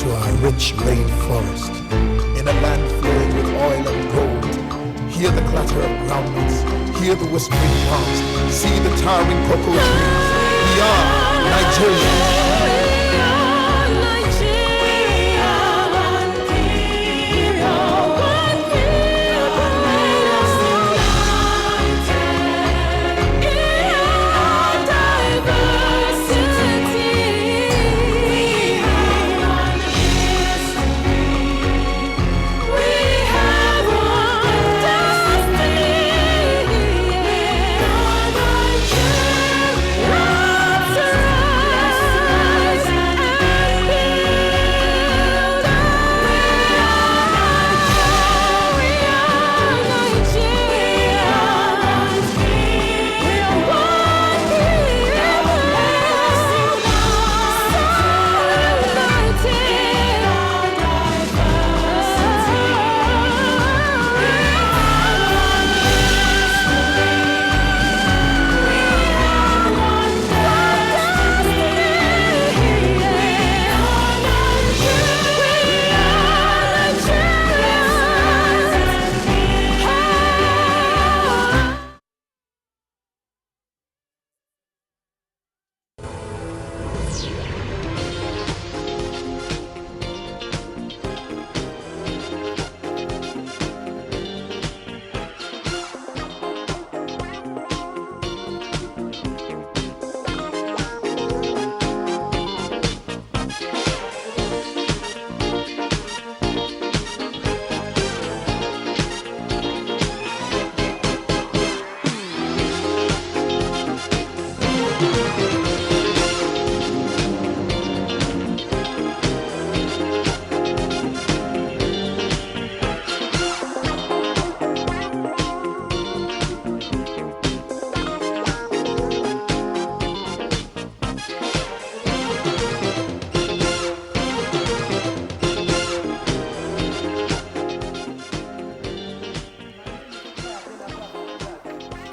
to a rich rainforest, in a land flowing with oil and gold. Hear the clatter of groundnuts, hear the whispering palms, see the towering cocoa trees. We are Nigeria.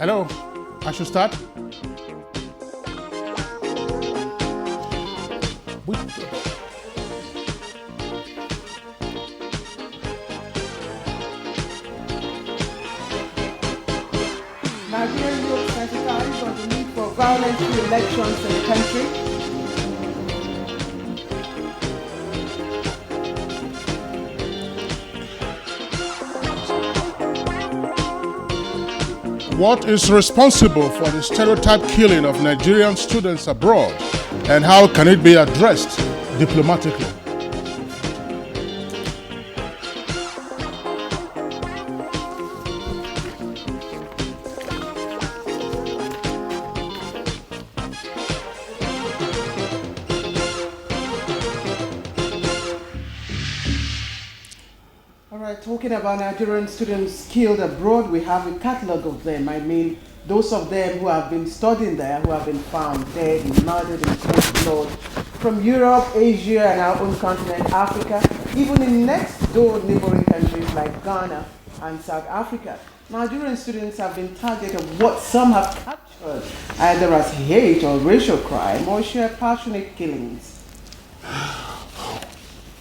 Hello, I should start. Nigerian youth sensitized on the need for violence-free elections in the country. What is responsible for the stereotype killing of Nigerian students abroad, and how can it be addressed diplomatically? Talking about Nigerian students killed abroad, we have a catalogue of them. I mean, those of them who have been studying there, who have been found dead, murdered in cold blood, from Europe, Asia, and our own continent, Africa, even in next-door neighboring countries like Ghana and South Africa. Nigerian students have been targeted of what some have captured, either as hate or racial crime, or sheer passionate killings.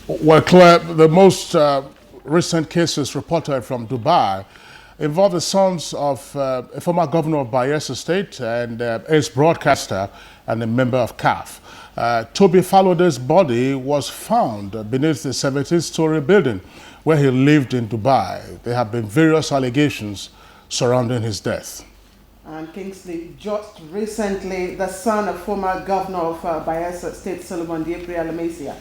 Well, Claire, the most recent cases reported from Dubai involve the sons of a former governor of Bayelsa State and ex-broadcaster and a member of CAF. Toby Falode's body was found beneath the 17-story building where he lived in Dubai. There have been various allegations surrounding his death. And Kingsley, just recently, the son of former governor of Bayelsa State, Solomon Diepre Alamasia,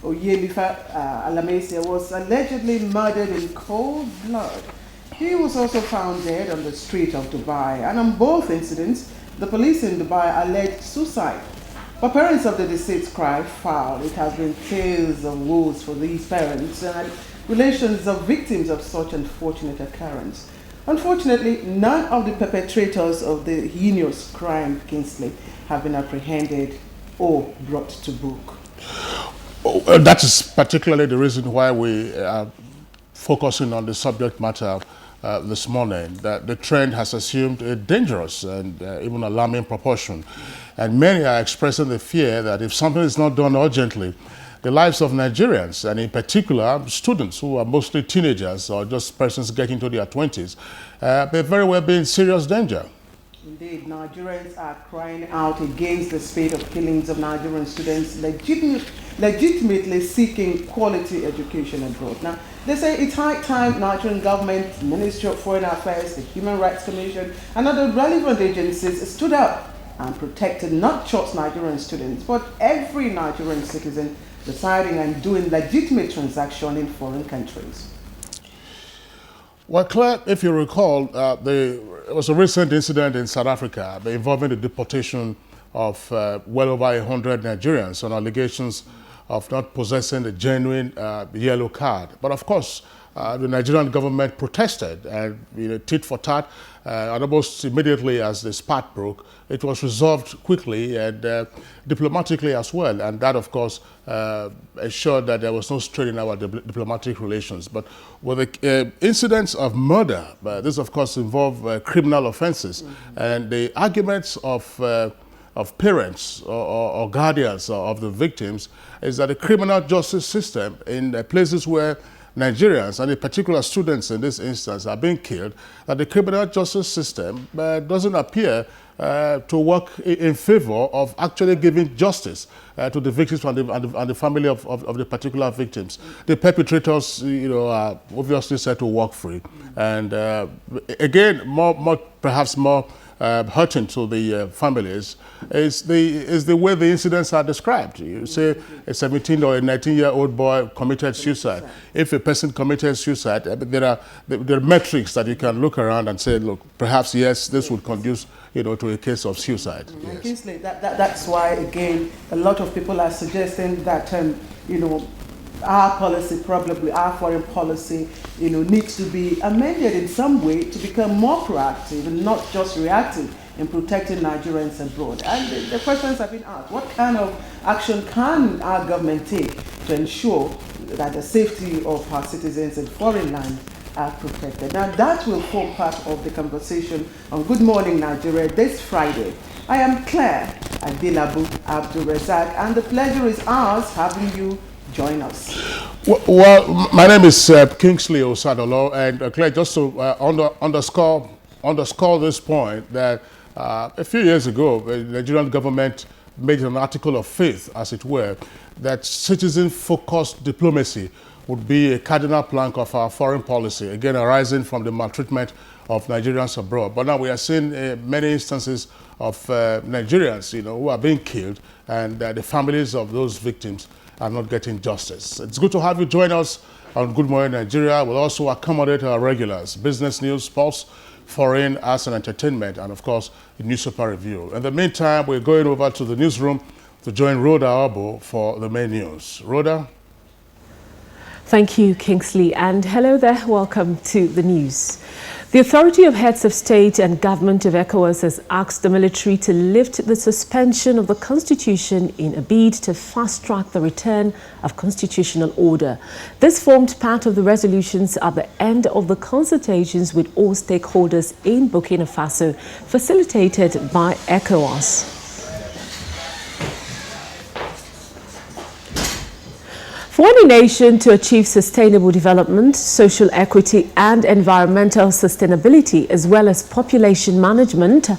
Oyemifa Alamasia, was allegedly murdered in cold blood. He was also found dead on the street of Dubai, and on both incidents, the police in Dubai alleged suicide. But parents of the deceased cry foul. It has been tales of woes for these parents and relations of victims of such unfortunate occurrence. Unfortunately, none of the perpetrators of the heinous crime, Kingsley, have been apprehended or brought to book. That is particularly the reason why we are focusing on the subject matter this morning, that the trend has assumed a dangerous and even alarming proportion. And many are expressing the fear that if something is not done urgently, the lives of Nigerians, and in particular students who are mostly teenagers or just persons getting to their 20s, may very well be in serious danger. Indeed, Nigerians are crying out against the spate of killings of Nigerian students legitimately seeking quality education abroad. Now, they say it's high time Nigerian government, Ministry of Foreign Affairs, the Human Rights Commission, and other relevant agencies stood up and protected not just Nigerian students, but every Nigerian citizen residing and doing legitimate transactions in foreign countries. Well, Claire, if you recall, there was a recent incident in South Africa involving the deportation of well over 100 Nigerians on allegations of not possessing a genuine yellow card. But of course, the Nigerian government protested, and tit for tat, and almost immediately as the spat broke, it was resolved quickly and diplomatically as well. And that, of course, ensured that there was no strain in our diplomatic relations. But with the incidents of murder, this, of course, involve criminal offenses. And the arguments of parents or guardians of the victims is that the criminal justice system in places where Nigerians, and in particular students in this instance, are being killed, that the criminal justice system doesn't appear to work in favor of actually giving justice to the victims and the family of the particular victims. The perpetrators, are obviously said to walk free. And again, perhaps more hurting to the families is the way the incidents are described. You say a 17 or a 19-year-old boy committed suicide. If a person committed suicide, there are metrics that you can look around and say, look, perhaps yes, this would conduce to a case of suicide. Yes. Kingsley, that's why again a lot of people are suggesting that our policy, probably our foreign policy, needs to be amended in some way to become more proactive and not just reactive in protecting Nigerians abroad. And the questions have been asked: what kind of action can our government take to ensure that the safety of our citizens in foreign land are protected? Now, that will form part of the conversation on Good Morning Nigeria this Friday. I am Claire Adilabu Abdul-Razak, and the pleasure is ours having you join us. Well, my name is Kingsley Osadolo, and Claire, just to underscore this point, that a few years ago, the Nigerian government made an article of faith, as it were, that citizen-focused diplomacy would be a cardinal plank of our foreign policy, again arising from the maltreatment of Nigerians abroad. But now we are seeing many instances of Nigerians, who are being killed, and the families of those victims are not getting justice. It's good to have you join us on Good Morning Nigeria. We'll also accommodate our regulars: business news, sports, foreign, arts and entertainment, and of course, the newspaper review. In the meantime, we're going over to the newsroom to join Rhoda Obo for the main news. Rhoda? Thank you, Kingsley, and hello there. Welcome to the news. The Authority of Heads of State and Government of ECOWAS has asked the military to lift the suspension of the Constitution in a bid to fast-track the return of constitutional order. This formed part of the resolutions at the end of the consultations with all stakeholders in Burkina Faso, facilitated by ECOWAS. For any nation to achieve sustainable development, social equity and environmental sustainability, as well as population management,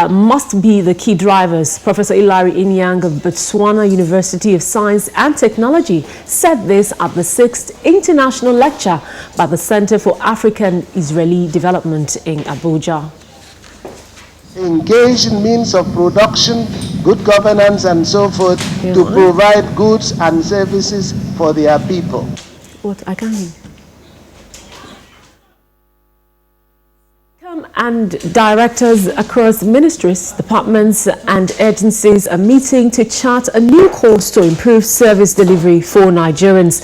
must be the key drivers. Professor Hilary Inyang of Botswana University of Science and Technology said this at the 6th International Lecture by the Center for African-Israeli Development in Abuja. Engage in means of production, good governance and so forth, to provide goods and services for their people. What? I can't hear. And directors across ministries, departments and agencies are meeting to chart a new course to improve service delivery for Nigerians.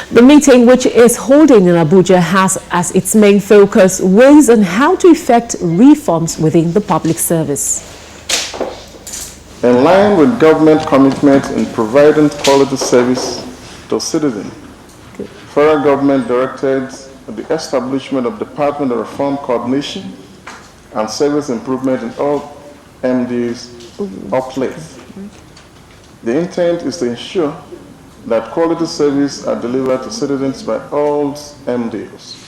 The meeting, which is holding in Abuja, has as its main focus ways on how to effect reforms within the public service. In line with government commitment in providing quality service to citizens, federal government directed the establishment of Department of Reform Coordination and Service Improvement in all MDs or place. The intent is to ensure that quality service are delivered to citizens by all MDOs.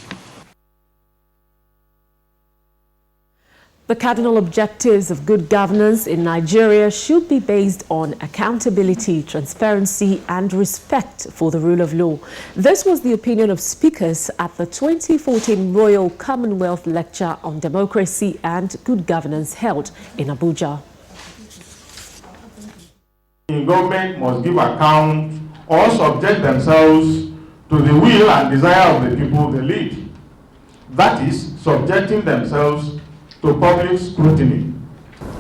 The cardinal objectives of good governance in Nigeria should be based on accountability, transparency and respect for the rule of law. This was the opinion of speakers at the 2014 Royal Commonwealth Lecture on Democracy and Good Governance held in Abuja. The government must give account or subject themselves to the will and desire of the people they lead. That is, subjecting themselves to public scrutiny.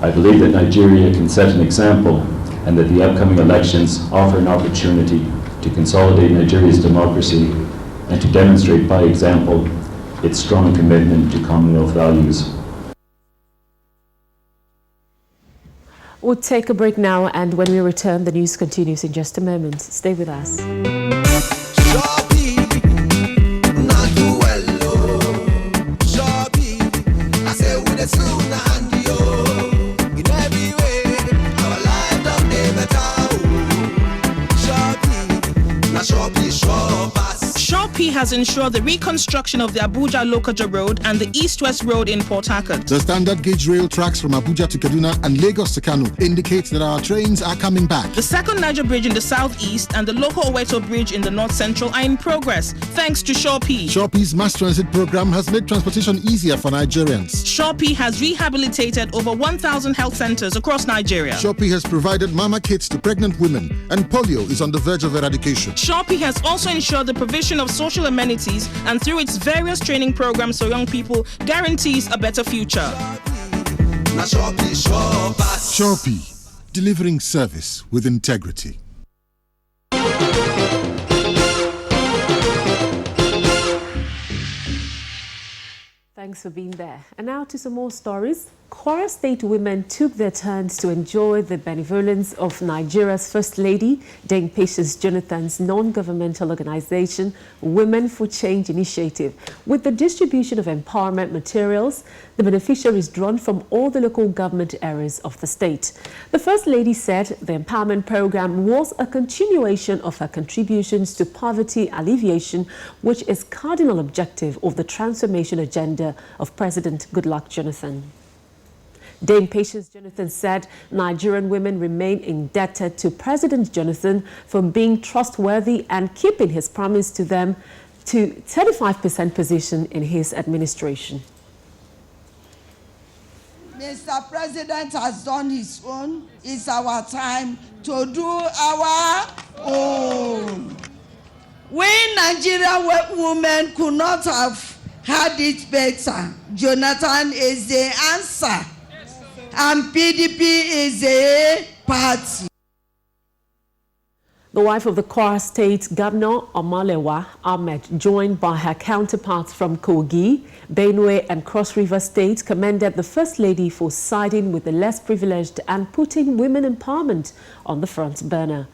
I believe that Nigeria can set an example and that the upcoming elections offer an opportunity to consolidate Nigeria's democracy and to demonstrate by example its strong commitment to Commonwealth values. We'll take a break now, and when we return, the news continues in just a moment. Stay with us. Shopee has ensured the reconstruction of the Abuja-Lokoja Road and the East-West Road in Port Harcourt. The standard gauge rail tracks from Abuja to Kaduna and Lagos to Kano indicate that our trains are coming back. The second Niger Bridge in the southeast and the local Oweto Bridge in the north-central are in progress, thanks to Shopee. Shopee's mass transit program has made transportation easier for Nigerians. Shopee has rehabilitated over 1,000 health centers across Nigeria. Shopee has provided mama kits to pregnant women, and polio is on the verge of eradication. Shopee has also ensured the provision of social amenities, and through its various training programs for young people, guarantees a better future. Shopee, delivering service with integrity. Thanks for being there. And now to some more stories. Kwara State women took their turns to enjoy the benevolence of Nigeria's First Lady, Dame Patience Jonathan's non-governmental organization, Women for Change Initiative. With the distribution of empowerment materials, the beneficiaries drawn from all the local government areas of the state. The First Lady said the empowerment program was a continuation of her contributions to poverty alleviation, which is cardinal objective of the transformation agenda of President Goodluck Jonathan. Dame Patience Jonathan said Nigerian women remain indebted to President Jonathan for being trustworthy and keeping his promise to them to 35% position in his administration. Mr. President has done his own. It's our time to do our own. When Nigerian women could not have had it better, Jonathan is the answer. And PDP is a party. The wife of the Kwara State Governor Omalewa Ahmed, joined by her counterparts from Kogi, Benue and Cross River States, commended the First Lady for siding with the less privileged and putting women empowerment on the front burner.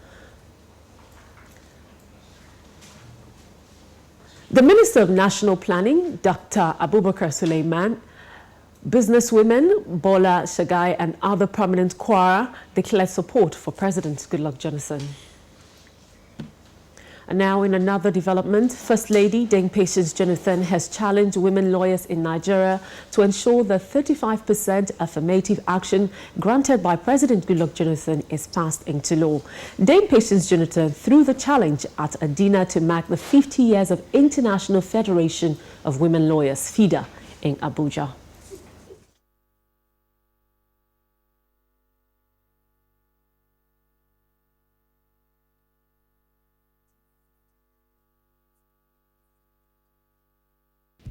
The Minister of National Planning, Dr. Abubakar Suleiman, businesswomen Bola Shagai and other prominent Kwara declared support for President Goodluck Jonathan. And now in another development, First Lady Dame Patience Jonathan has challenged women lawyers in Nigeria to ensure the 35% affirmative action granted by President Goodluck Jonathan is passed into law. Dame Patience Jonathan threw the challenge at a dinner to mark the 50 years of International Federation of Women Lawyers, FIDA, in Abuja.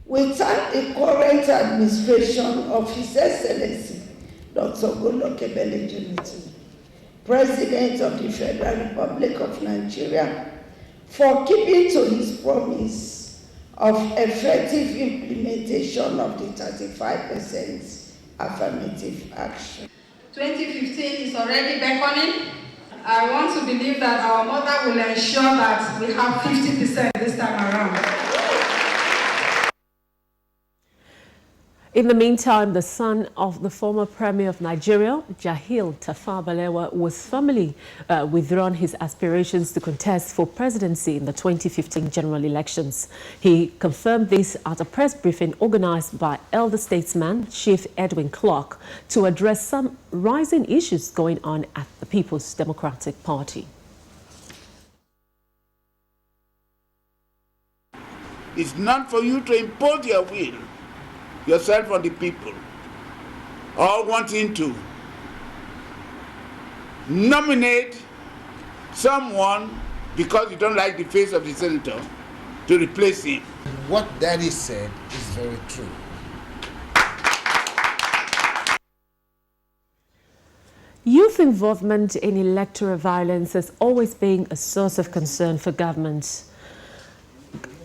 We thank the current administration of His Excellency, Dr. Goodluck Ebele Jonathan, President of the Federal Republic of Nigeria, for keeping to his promise of effective implementation of the 35% affirmative action. 2015 is already beckoning. I want to believe that our mother will ensure that we have 50% this time around. In the meantime, the son of the former Premier of Nigeria, Jahil Tafawa Balewa, was formally withdrawn his aspirations to contest for presidency in the 2015 general elections. He confirmed this at a press briefing organized by elder statesman Chief Edwin Clark to address some rising issues going on at the People's Democratic Party. It's not for you to impose your will yourself on the people, or wanting to nominate someone because you don't like the face of the senator to replace him. What Daddy said is very true. Youth involvement in electoral violence has always been a source of concern for governments,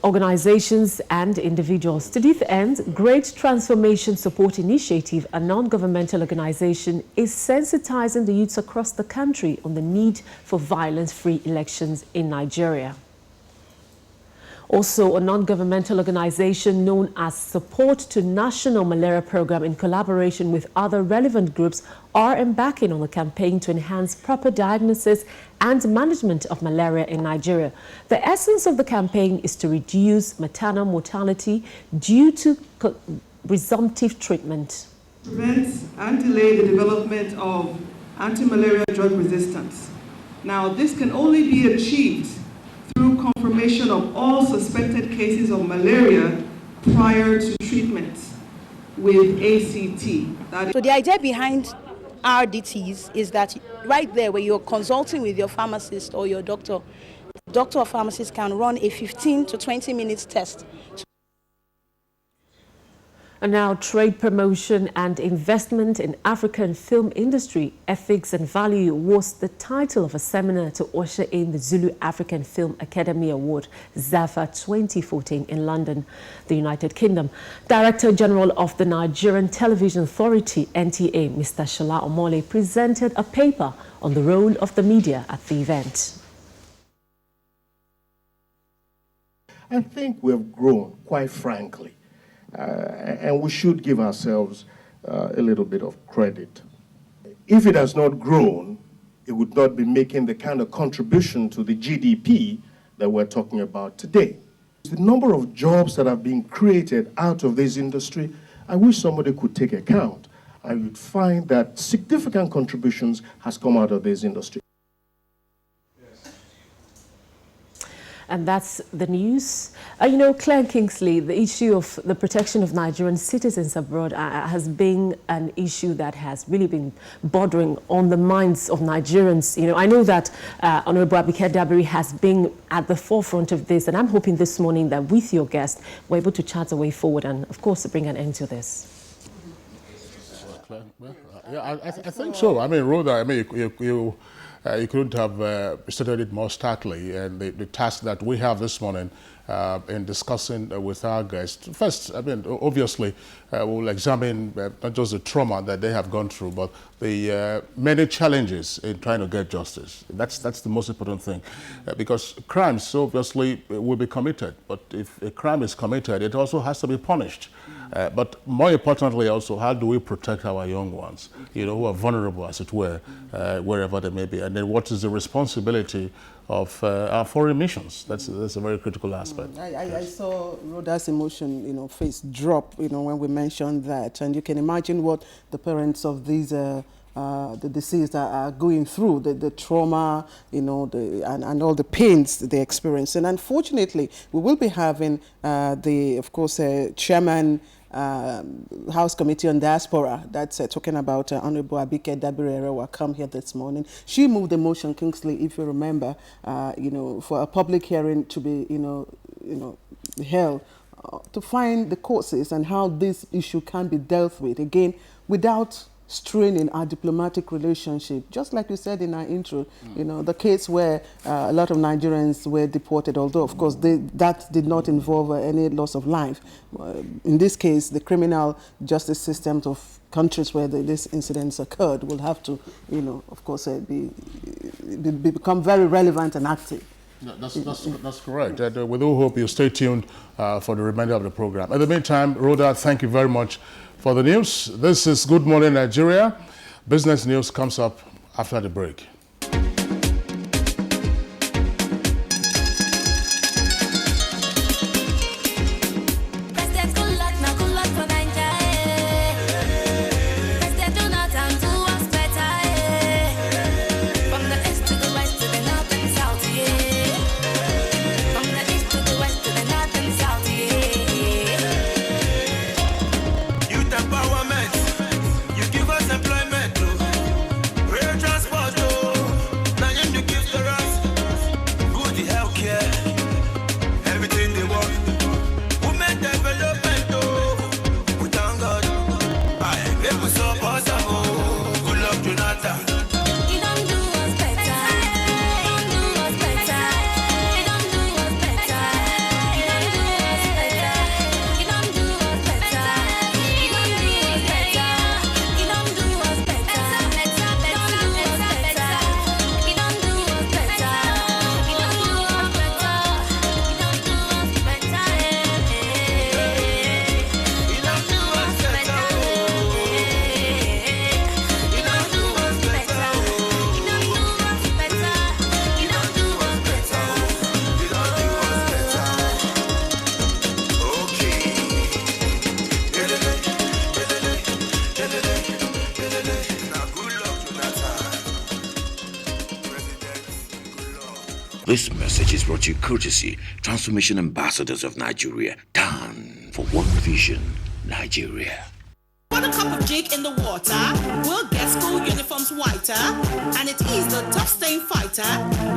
organizations and individuals. To this end, Great Transformation Support Initiative, a non-governmental organization, is sensitizing the youths across the country on the need for violence-free elections in Nigeria. Also, a non-governmental organization known as Support to National Malaria Program, in collaboration with other relevant groups, are embarking on a campaign to enhance proper diagnosis and management of malaria in Nigeria. The essence of the campaign is to reduce maternal mortality due to presumptive treatment. Prevent and delay the development of anti-malaria drug resistance. Now, this can only be achieved through confirmation of all suspected cases of malaria prior to treatment with ACT. So the idea behind RDTs is that right there where you're consulting with your pharmacist or your doctor or pharmacist can run a 15 to 20 minutes test. And now, trade promotion and investment in African film industry, ethics and value was the title of a seminar to usher in the Zulu African Film Academy Award, ZAFA 2014 in London, the United Kingdom. Director General of the Nigerian Television Authority, NTA, Mr. Shola Omole, presented a paper on the role of the media at the event. I think we have grown, quite frankly. And we should give ourselves a little bit of credit. If it has not grown, it would not be making the kind of contribution to the GDP that we're talking about today. The number of jobs that have been created out of this industry, I wish somebody could take account. I would find that significant contributions has come out of this industry. And that's the news. You know, Claire Kingsley, the issue of the protection of Nigerian citizens abroad has been an issue that has really been bordering on the minds of Nigerians. You know, I know that Honorable Abike Dabiri has been at the forefront of this, and I'm hoping this morning that with your guest, we're able to chart a way forward and, of course, to bring an end to this. Yeah, I think so. I mean, Rhoda, I mean, you couldn't have stated it more starkly, and the task that we have this morning in discussing with our guests. First, I mean, obviously, we'll examine not just the trauma that they have gone through, but the many challenges in trying to get justice. That's the most important thing, because crimes obviously will be committed, but if a crime is committed, it also has to be punished. But more importantly also, how do we protect our young ones, you know, who are vulnerable, as it were, wherever they may be? And then what is the responsibility of our foreign missions? That's a very critical aspect. I saw Rhoda's emotion, you know, face drop, you know, when we mentioned that. And you can imagine what the parents of these the deceased are going through, the trauma, you know, and all the pains they experience. And unfortunately, we will be having of course, chairman, House Committee on Diaspora, that's talking about Honorable Abike Dabiri come here this morning. She moved the motion, Kingsley, if you remember, you know, for a public hearing to be, you know, held to find the causes and how this issue can be dealt with, again, without straining our diplomatic relationship. Just like you said in our intro, you know, the case where a lot of Nigerians were deported, although, of course, that did not involve any loss of life. In this case, the criminal justice systems of countries where these incidents occurred will have to, you know, of course, become very relevant and active. That's correct. And we do hope you stay tuned for the remainder of the program. In the meantime, Rhoda, thank you very much for the news. This is Good Morning Nigeria. Business news comes up after the break. This message is brought to you courtesy Transformation Ambassadors of Nigeria. Done for One Vision, Nigeria. Put a cup of jig in the water, we'll get school uniforms whiter, and it is the tough stain fighter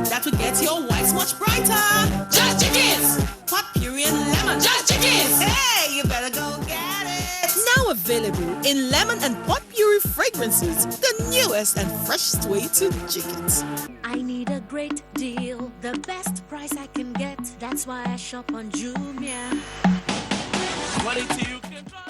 that will get your whites much brighter. Just Chickens! Pot puree and lemon. Just Chickens! Hey, you better go get it! Now available in lemon and pot puree fragrances, the newest and freshest way to chickens. I need a great deal, the best price I can get. That's why I shop on Jumia. Quality you can trust.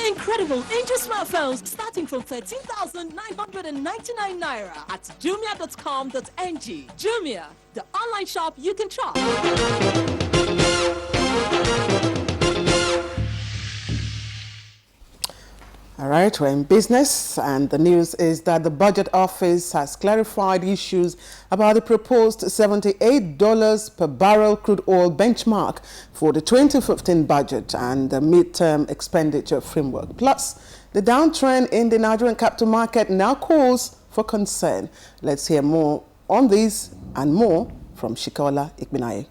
Incredible Angel smartphones starting from 13,999 naira at jumia.com.ng. Jumia, the online shop you can trust. All right, we're in business, and the news is that the Budget Office has clarified issues about the proposed $78 per barrel crude oil benchmark for the 2015 budget and the midterm expenditure framework. Plus, the downtrend in the Nigerian capital market now calls for concern. Let's hear more on this and more from Shikola Ikminaye.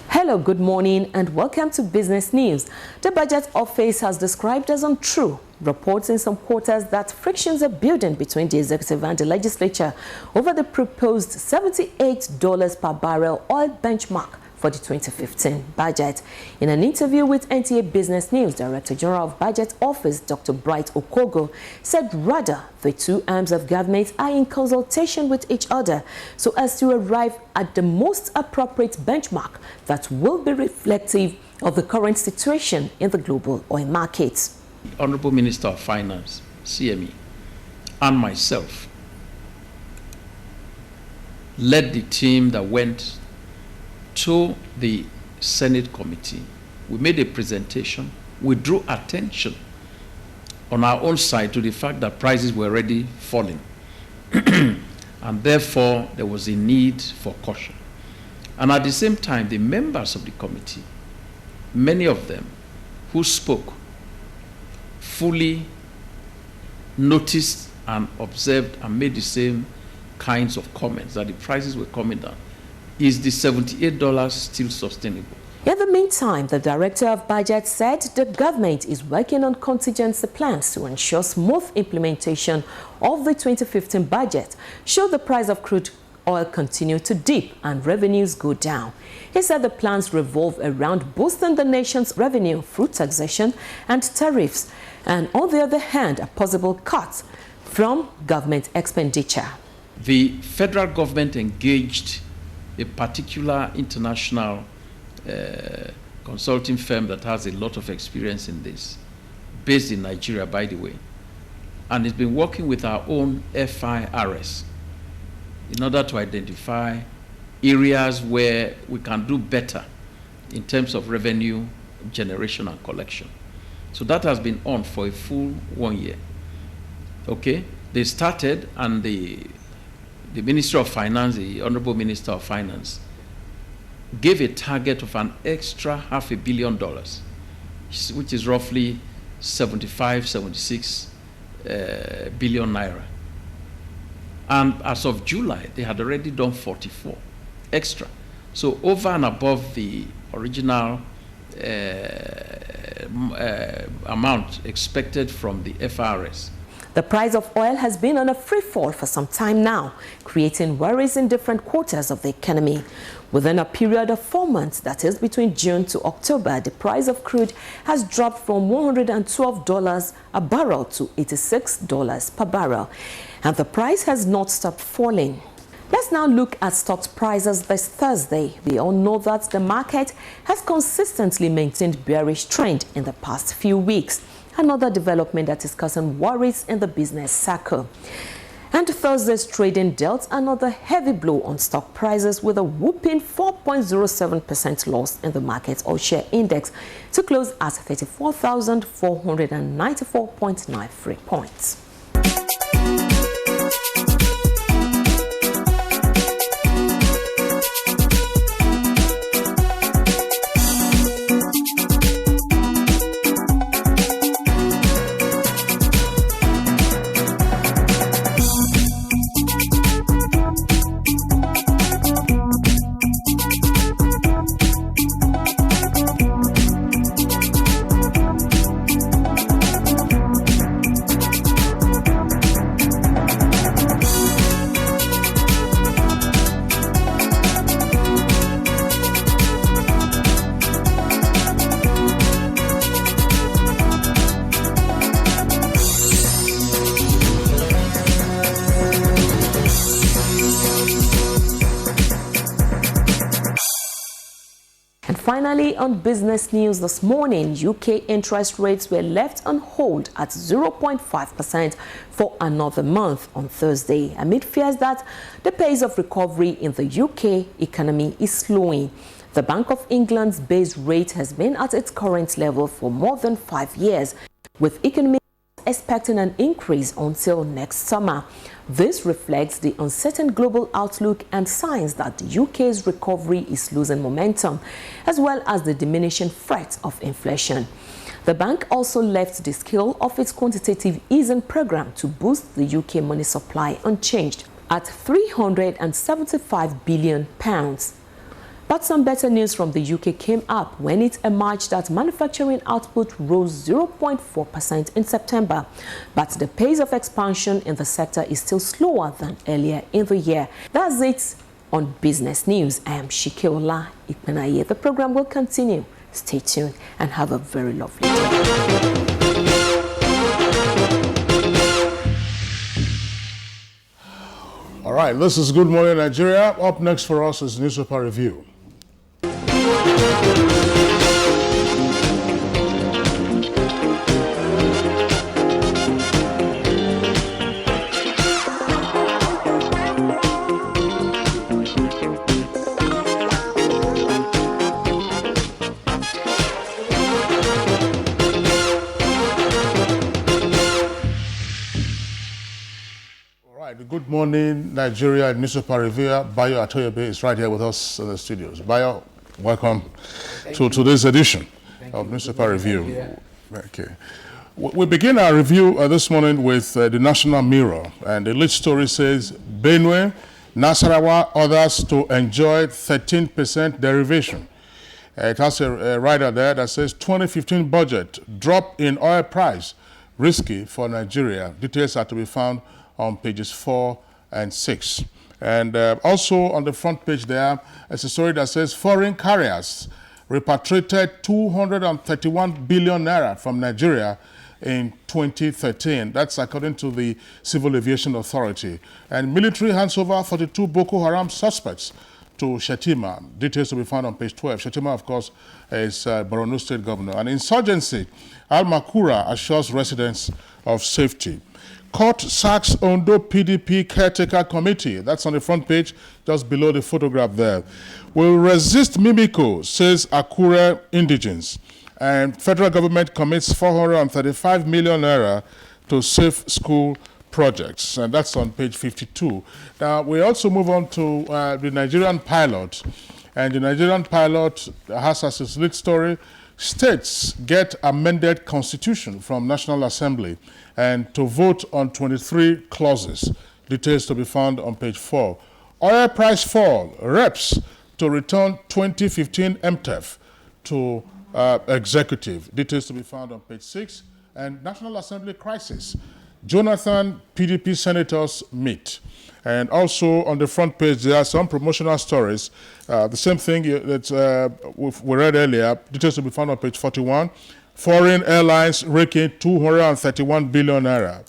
Hello, good morning and welcome to Business News. The Budget Office has described as untrue reports in some quarters that frictions are building between the executive and the legislature over the proposed $78 per barrel oil benchmark for the 2015 budget. In an interview with NTA Business News, Director General of Budget Office, Dr. Bright Okogo, said rather the two arms of government are in consultation with each other so as to arrive at the most appropriate benchmark that will be reflective of the current situation in the global oil markets. Honorable Minister of Finance, CME, and myself led the team that went to the Senate committee. We made a presentation. We drew attention on our own side to the fact that prices were already falling. And therefore, there was a need for caution. And at the same time, the members of the committee, many of them who spoke, fully noticed and observed and made the same kinds of comments that the prices were coming down. Is the $78 still sustainable? In the meantime, the Director of Budget said the government is working on contingency plans to ensure smooth implementation of the 2015 budget should the price of crude oil continue to dip and revenues go down. He said the plans revolve around boosting the nation's revenue through taxation and tariffs, and on the other hand, a possible cut from government expenditure. The federal government engaged a particular international consulting firm that has a lot of experience in this, based in Nigeria, by the way. And it's been working with our own FIRS in order to identify areas where we can do better in terms of revenue generation and collection. So that has been on for a full 1 year. Okay? They started, and the Ministry of Finance, the Honorable Minister of Finance, gave a target of an extra $500 million, which is roughly 76 billion naira. And as of July, they had already done 44 extra. So over and above the original amount expected from the FRS. The price of oil has been on a free fall for some time now, creating worries in different quarters of the economy. Within a period of 4 months, that is between June to October, the price of crude has dropped from $112 a barrel to $86 per barrel, and the price has not stopped falling. Let's now look at stock prices this Thursday. We all know that the market has consistently maintained bearish trend in the past few weeks. Another development that is causing worries in the business circle. And Thursday's trading dealt another heavy blow on stock prices with a whooping 4.07% loss in the market all-share index to close at 34,494.93 points. Finally, on business news this morning, UK interest rates were left on hold at 0.5% for another month on Thursday, amid fears that the pace of recovery in the UK economy is slowing. The Bank of England's base rate has been at its current level for more than 5 years, with economists expecting an increase until next summer. This reflects the uncertain global outlook and signs that the UK's recovery is losing momentum, as well as the diminishing threat of inflation. The bank also left the scale of its quantitative easing program to boost the UK money supply unchanged at £375 billion. But some better news from the UK came up when it emerged that manufacturing output rose 0.4% in September. But the pace of expansion in the sector is still slower than earlier in the year. That's it on Business News. I am Shikeola Ikpenaye. The program will continue. Stay tuned and have a very lovely day. All right, this is Good Morning Nigeria. Up next for us is Newspaper Review. Good Morning Nigeria Newspaper Reviewer Bayo Atoyebe is right here with us in the studios. Bayo, welcome to this edition of Newspaper Review. Okay. We begin our review this morning with the National Mirror, and the lead story says Benue, Nasarawa, others to enjoy 13% derivation. It has a rider there that says 2015 budget, drop in oil price, risky for Nigeria. Details are to be found on pages 4 and 6. And also on the front page there is a story that says foreign carriers repatriated 231 billion naira from Nigeria in 2013. That's according to the Civil Aviation Authority. And military hands over 42 Boko Haram suspects to to Shettima. Details to be found on page 12. Shettima, of course, is Borno State Governor. An insurgency, Al-Makura assures residents of safety. Court sacks Ondo PDP caretaker committee. That's on the front page, just below the photograph there. Will resist Mimiko, says Akure indigents. And federal government commits 435 million naira to safe school projects. And that's on page 52. Now, we also move on to the Nigerian pilot. And the Nigerian pilot has as its lead story, states get amended constitution from National Assembly and to vote on 23 clauses. Details to be found on page 4. Oil price fall, reps to return 2015 MTEF to executive. Details to be found on page 6. And National Assembly crisis. Jonathan PDP senators meet. And also on the front page, there are some promotional stories. The same thing that we read earlier. Details to be found on page 41. Foreign airlines raking 231 billion naira.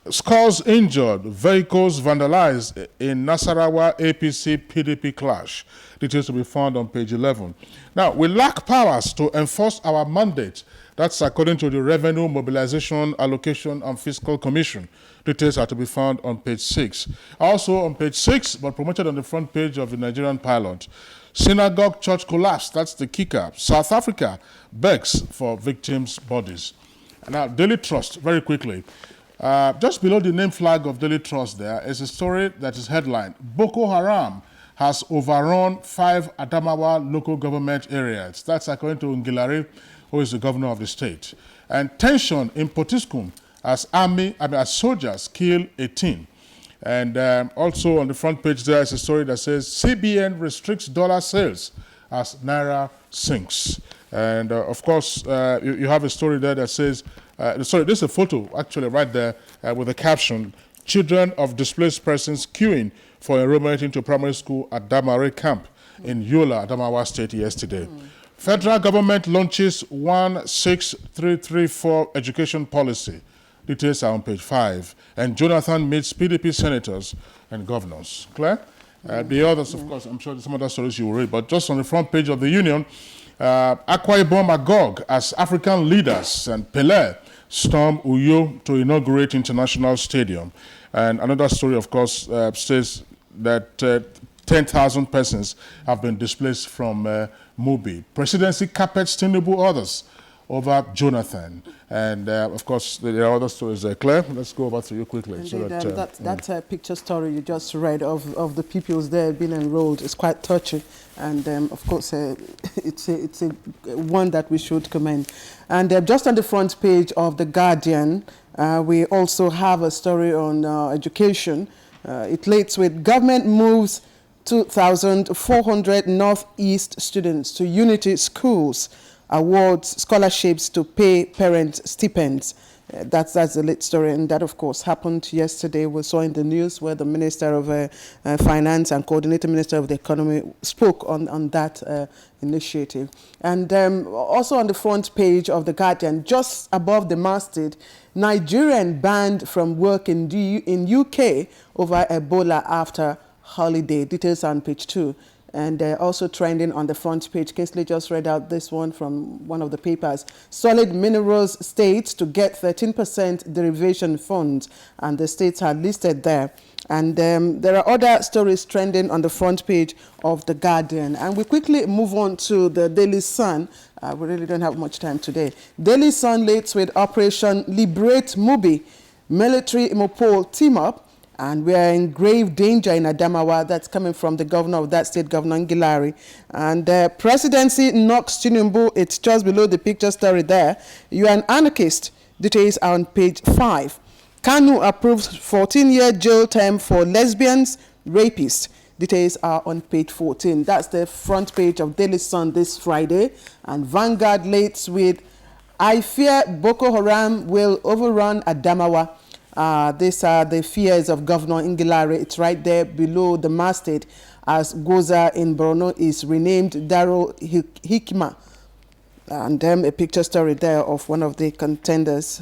Scores injured, vehicles vandalized in Nasarawa APC PDP clash. Details to be found on page 11. Now, we lack powers to enforce our mandate. That's according to the Revenue Mobilization, Allocation and Fiscal Commission. Details are to be found on page 6. Also on page 6, but promoted on the front page of the Nigerian pilot. Synagogue church collapse, that's the kicker. South Africa begs for victims' bodies. Now, Daily Trust, very quickly. Just below the name flag of Daily Trust there is a story that is headlined, Boko Haram has overrun 5 Adamawa local government areas. That's according to Ngilari, who is the governor of the state. And tension in Potiskum as soldiers kill 18. And also on the front page there is a story that says CBN restricts dollar sales as Naira sinks. And of course, you have a story there that says, sorry, this is a photo actually right there with a caption, children of displaced persons queuing for enrollment into primary school at Damare camp in Yola, Adamawa State yesterday. Federal government launches 16334 education policy. Details are on page 5. And Jonathan meets PDP senators and governors. Claire? The others, of course, I'm sure some other stories you will read, but just on the front page of the Union, Akwa Ibom Agog as African leaders and Pelé storm Uyo to inaugurate International Stadium. And another story, of course, says that 10,000 persons have been displaced from Mubi. Presidency carpets Tinubu others over Jonathan. And of course, there are other stories there. Claire, let's go over to you quickly. Indeed, so that picture story you just read of the pupils there being enrolled is quite touching. And of course, it's a one that we should commend. And just on the front page of The Guardian, we also have a story on education. It relates with government moves 2,400 Northeast students to Unity Schools, awards scholarships to pay parents stipends. That's the late story, and that, of course, happened yesterday. We saw in the news where the Minister of Finance and Coordinator Minister of the Economy spoke on that initiative. And also on the front page of The Guardian, just above the masthead, Nigerian banned from work in UK over Ebola after holiday. Details on page 2. And also trending on the front page, Kingsley just read out this one from one of the papers. Solid minerals states to get 13% derivation funds, and the states are listed there. And there are other stories trending on the front page of The Guardian. And we quickly move on to the Daily Sun. We really don't have much time today. Daily Sun leads with Operation Liberate Mubi. Military Imopol team up. And we are in grave danger in Adamawa. That's coming from the governor of that state, Governor Ngilari. And presidency knocks Tinubu. It's just below the picture story there. You are an anarchist. Details are on page 5. Kanu approves 14-year jail term for lesbians, rapists. Details are on page 14. That's the front page of Daily Sun this Friday. And Vanguard leads with, I fear Boko Haram will overrun Adamawa. These are the fears of Governor Ngilari. It's right there below the masthead as Goza in Borno is renamed Darul Hikma. And then a picture story there of one of the contenders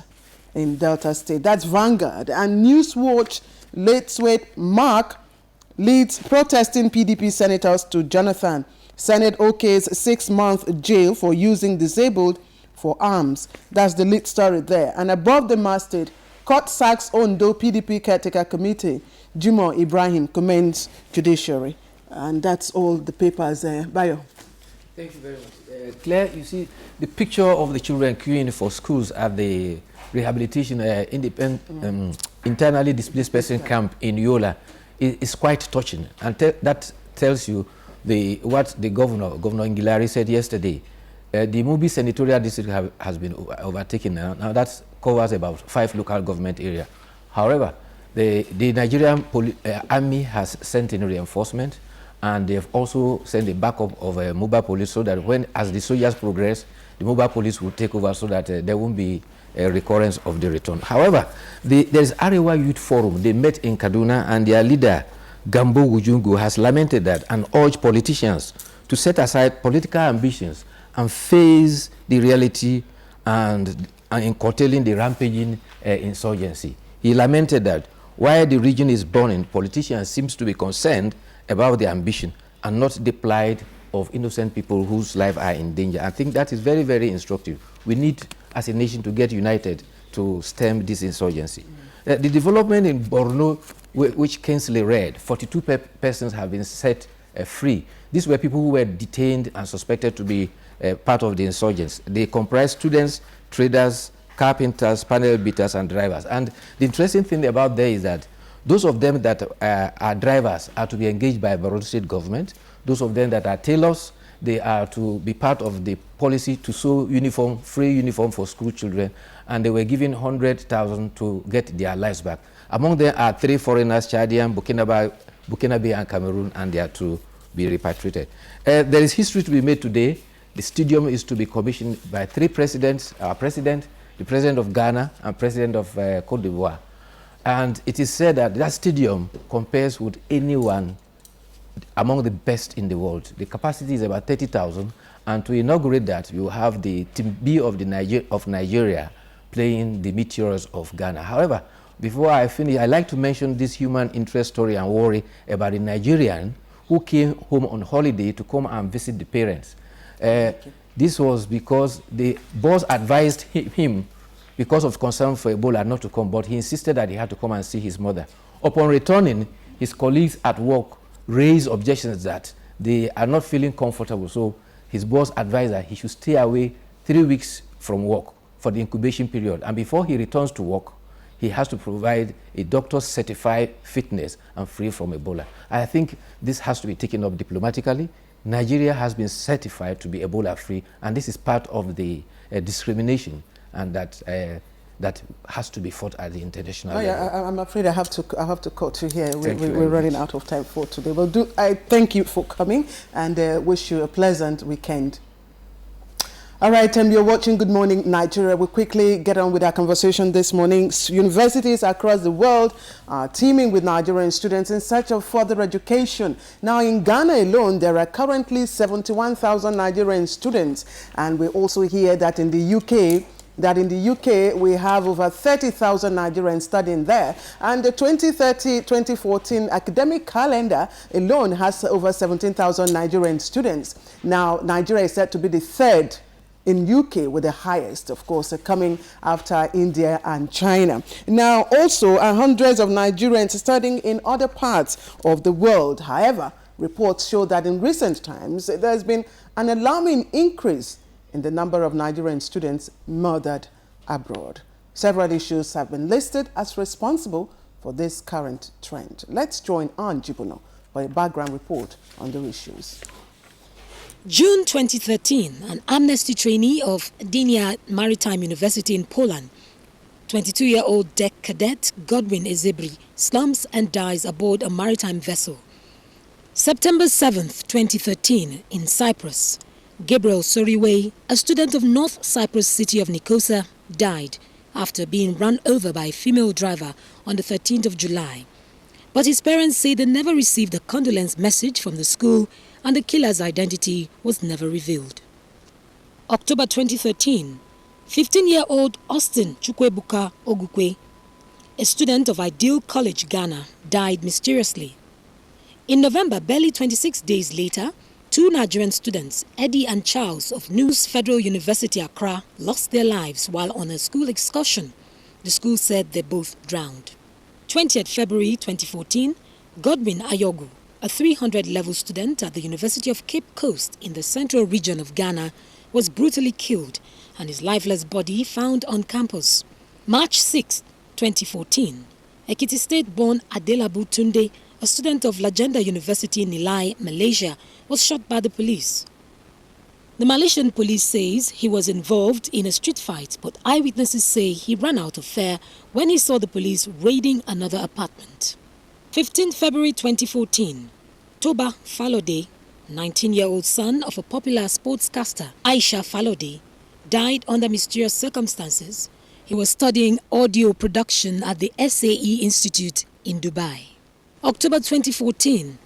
in Delta State. That's Vanguard. And Newswatch leads with Mark leads protesting PDP senators to Jonathan. Senate okays 6-month jail for using disabled for arms. That's the lead story there. And above the masthead, court sacks Ondo PDP caretaker committee. Jimoh Ibrahim commends judiciary. And that's all the papers there. Bayo. Thank you very much. Claire, you see the picture of the children queuing for schools at the rehabilitation internally displaced person camp in Yola is quite touching. And that tells you what the Governor Ngilari said yesterday. The Mubi senatorial district has been overtaken now. Now that covers about 5 local government areas. However, the Nigerian army has sent in reinforcement, and they have also sent a backup of mobile police so that as the soldiers progress, the mobile police will take over so that there won't be a recurrence of the return. However, there's Arewa Youth Forum. They met in Kaduna, and their leader, Gambo Wujungu, has lamented that and urged politicians to set aside political ambitions and face the reality and in curtailing the rampaging insurgency. He lamented that while the region is burning, politicians seem to be concerned about the ambition and not the plight of innocent people whose lives are in danger. I think that is very, very instructive. We need, as a nation, to get united to stem this insurgency. The development in Borno, which Kingsley read, 42 persons have been set free. These were people who were detained and suspected to be part of the insurgents. They comprise students, traders, carpenters, panel beaters, and drivers. And the interesting thing about there is that those of them that are drivers are to be engaged by Borno State government. Those of them that are tailors, they are to be part of the policy to sew uniform, free uniform for school children, and they were given 100,000 to get their lives back. Among them are 3 foreigners, Chadian, Burkinabe, and Cameroon, and they are to be repatriated. There is history to be made today. The stadium is to be commissioned by 3 presidents, our president, the president of Ghana, and president of Cote d'Ivoire. And it is said that that stadium compares with anyone among the best in the world. The capacity is about 30,000, and to inaugurate that, you have the Team B of Nigeria playing the Meteors of Ghana. However, before I finish, I'd like to mention this human interest story and worry about a Nigerian who came home on holiday to come and visit the parents. This was because the boss advised him, because of concern for Ebola, not to come, but he insisted that he had to come and see his mother. Upon returning, his colleagues at work raised objections that they are not feeling comfortable, so his boss advised that he should stay away 3 weeks from work for the incubation period, and before he returns to work, he has to provide a doctor's certified fitness and free from Ebola. I think this has to be taken up diplomatically. Nigeria has been certified to be Ebola-free, and this is part of the discrimination, and that has to be fought at the international level. I'm afraid I have to cut you here. We're running out of time for today. Well, I thank you for coming and wish you a pleasant weekend. All right, you're watching Good Morning Nigeria. We'll quickly get on with our conversation this morning. Universities across the world are teeming with Nigerian students in search of further education. Now, in Ghana alone, there are currently 71,000 Nigerian students. And we also hear that in the UK, we have over 30,000 Nigerians studying there. And the 2013-2014 academic calendar alone has over 17,000 Nigerian students. Now, Nigeria is said to be the third in UK with the highest, of course, coming after India and China. Now, also, hundreds of Nigerians studying in other parts of the world. However, reports show that in recent times, there's been an alarming increase in the number of Nigerian students murdered abroad. Several issues have been listed as responsible for this current trend. Let's join Ann Jibono for a background report on the issues. June 2013, an Amnesty trainee of Gdynia Maritime University in Poland, 22-year-old deck cadet Godwin Ezebri, slumps and dies aboard a maritime vessel. September 7, 2013, in Cyprus, Gabriel Soriwe, a student of North Cyprus city of Nicosia, died after being run over by a female driver on the 13th of July. But his parents say they never received a condolence message from the school, and the killer's identity was never revealed. October 2013, 15-year-old Austin Chukwebuka Ogukwe, a student of Ideal College, Ghana, died mysteriously. In November, barely 26 days later, two Nigerian students, Eddie and Charles of News Federal University, Accra, lost their lives while on a school excursion. The school said they both drowned. 20th February 2014, Godwin Ayogu, a 300-level student at the University of Cape Coast in the central region of Ghana, was brutally killed and his lifeless body found on campus. March 6, 2014, Ekiti State-born Adelabu Tunde, a student of Legenda University in Nilai, Malaysia, was shot by the police. The Malaysian police says he was involved in a street fight, but eyewitnesses say he ran out of fare when he saw the police raiding another apartment. 15 February 2014, Toba Falode, 19-year-old son of a popular sportscaster, Aisha Falode, died under mysterious circumstances. He was studying audio production at the SAE Institute in Dubai. October 2014,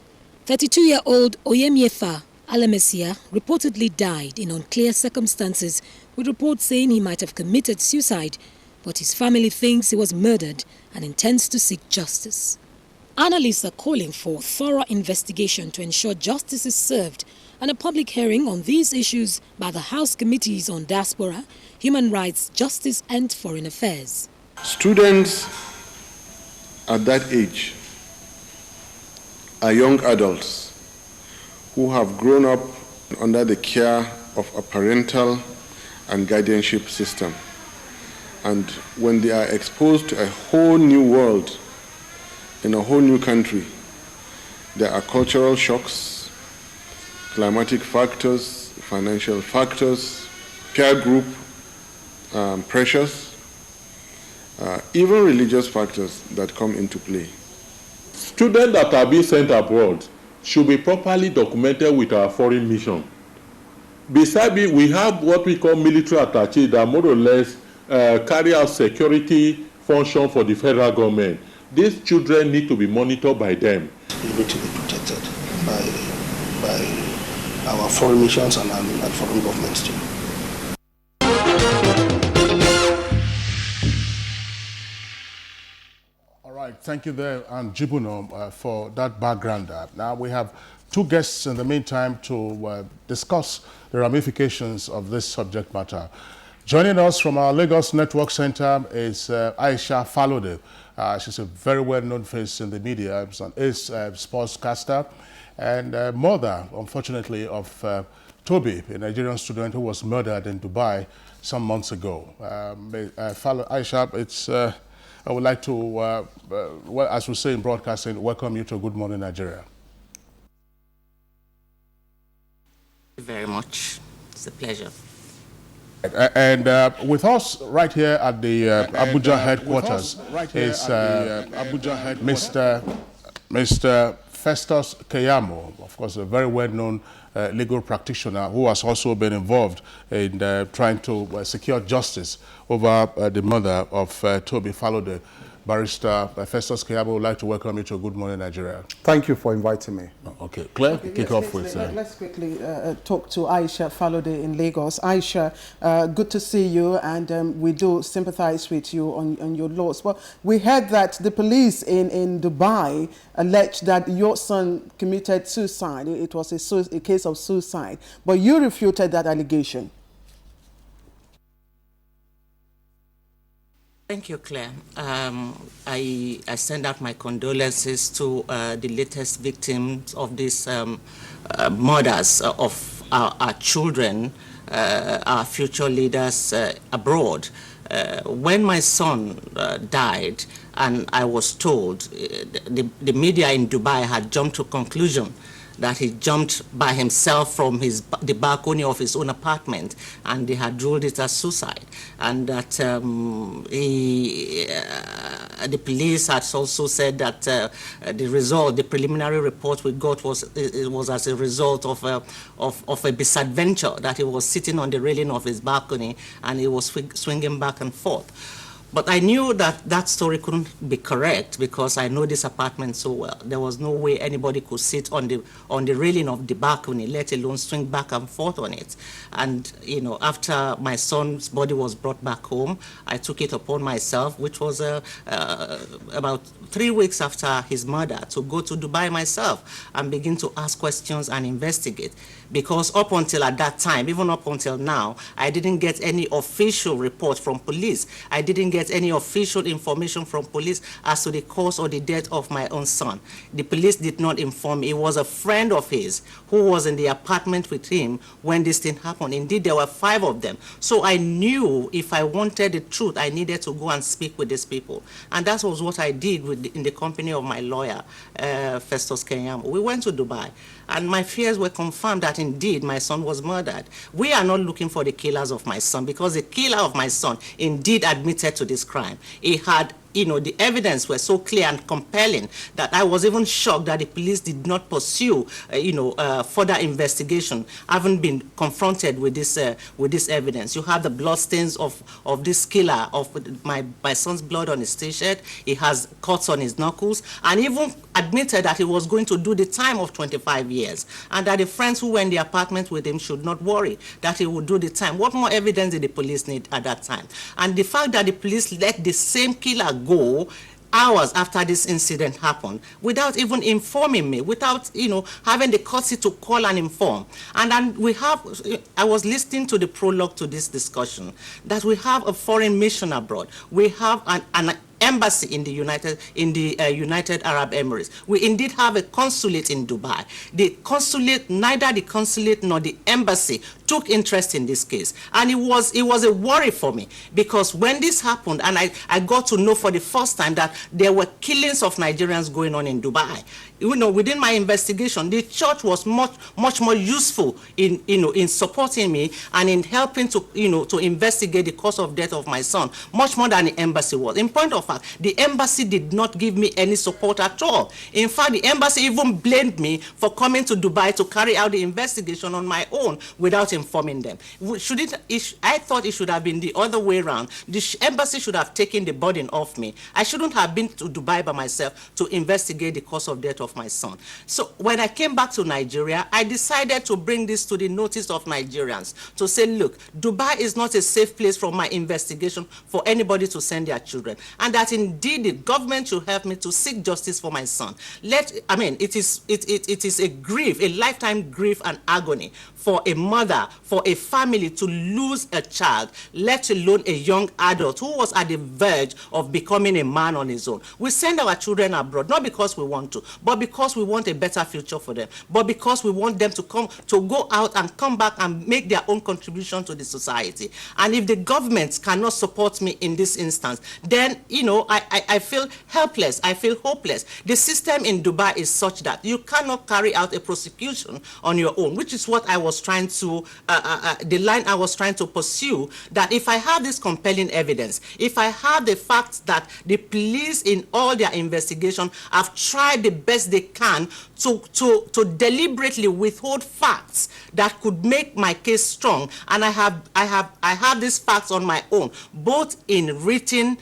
32-year-old Oyemiefa Alamesia reportedly died in unclear circumstances, with reports saying he might have committed suicide, but his family thinks he was murdered and intends to seek justice. Analysts are calling for thorough investigation to ensure justice is served and a public hearing on these issues by the House Committees on Diaspora, Human Rights, Justice and Foreign Affairs. Students at that age are young adults who have grown up under the care of a parental and guardianship system. And when they are exposed to a whole new world, in a whole new country, there are cultural shocks, climatic factors, financial factors, peer group pressures, even religious factors that come into play. Students that are being sent abroad should be properly documented with our foreign mission. Besides, we have what we call military attaché that more or less carry out security function for the federal government. These children need to be monitored by them. You need to be protected by our foreign missions and foreign governments too. All right, thank you there, and Jibuno, for that background. Now we have two guests in the meantime to discuss the ramifications of this subject matter. Joining us from our Lagos Network Center is Aisha Falode. She's a very well-known face in the media. She's an ace sportscaster and mother, unfortunately, of Toby, a Nigerian student who was murdered in Dubai some months ago. Aisha, I would like to, well, as we say in broadcasting, welcome you to Good Morning Nigeria. Thank you very much. It's a pleasure. And with us right here at the Abuja headquarters is Mr. Festus Keyamo, of course, a very well-known legal practitioner who has also been involved in trying to secure justice over the murder of Toby Falode. Barrister Festus Keyamo would like to welcome you to Good Morning Nigeria. Thank you for inviting me. Okay, Claire, kick off with... Let's quickly talk to Aisha Falode in Lagos. Aisha, good to see you, and we do sympathize with you on your loss. Well, we heard that the police in Dubai alleged that your son committed suicide. It was a case of suicide, but you refuted that allegation. Thank you, Claire. I send out my condolences to the latest victims of these murders of our children, our future leaders abroad. When my son died, and I was told, the media in Dubai had jumped to conclusion that he jumped by himself from the balcony of his own apartment, and they had ruled it as suicide. And that the police had also said that the preliminary report we got was as a result of a misadventure, that he was sitting on the railing of his balcony and he was swinging back and forth. But I knew that that story couldn't be correct because I know this apartment so well. There was no way anybody could sit on the railing of the balcony, let alone swing back and forth on it. And you know, after my son's body was brought back home, I took it upon myself, which was about 3 weeks after his murder, to go to Dubai myself and begin to ask questions and investigate. Because up until at that time, even up until now, I didn't get any official report from police. I didn't get any official information from police as to the cause or the death of my own son. The police did not inform me. It was a friend of his who was in the apartment with him when this thing happened. Indeed, there were 5 of them. So I knew if I wanted the truth, I needed to go and speak with these people. And that was what I did in the company of my lawyer, Festus Kenyamo. We went to Dubai. And my fears were confirmed that indeed my son was murdered. We are not looking for the killers of my son because the killer of my son indeed admitted to this crime. He had, you know, the evidence was so clear and compelling that I was even shocked that the police did not pursue, further investigation, having been confronted with this evidence. You have the bloodstains of this killer, of my son's blood on his t-shirt. He has cuts on his knuckles, and even admitted that he was going to do the time of 25 years, and that the friends who were in the apartment with him should not worry, that he would do the time. What more evidence did the police need at that time? And the fact that the police let the same killer go hours after this incident happened without even informing me, without, you know, having the courtesy to call and inform. And then I was listening to the prologue to this discussion, that we have a foreign mission abroad. We have an embassy in the United Arab Emirates. We indeed have a consulate in Dubai. Neither the consulate nor the embassy took interest in this case. And it was a worry for me, because when this happened and I got to know for the first time that there were killings of Nigerians going on in Dubai, you know, within my investigation, the church was much more useful in supporting me and in helping to investigate the cause of death of my son, much more than the embassy was. In point of fact, the embassy did not give me any support at all. In fact, the embassy even blamed me for coming to Dubai to carry out the investigation on my own without informing them. I thought it should have been the other way around. The embassy should have taken the burden off me. I shouldn't have been to Dubai by myself to investigate the cause of death of my son. So when I came back to Nigeria, I decided to bring this to the notice of Nigerians, to say, look, Dubai is not a safe place for my investigation for anybody to send their children, and that indeed the government should help me to seek justice for my son. It is a grief, a lifetime grief and agony for a mother, for a family to lose a child, let alone a young adult who was at the verge of becoming a man on his own. We send our children abroad, not because we want to, but because we want a better future for them, but because we want them to go out and come back and make their own contribution to the society. And if the government cannot support me in this instance, then, you know, I feel helpless, I feel hopeless. The system in Dubai is such that you cannot carry out a prosecution on your own, which is what I was trying to, the line I was trying to pursue, that if I have this compelling evidence, if I have the fact that the police in all their investigation have tried the best they can to deliberately withhold facts that could make my case strong, and I have these facts on my own, both in written,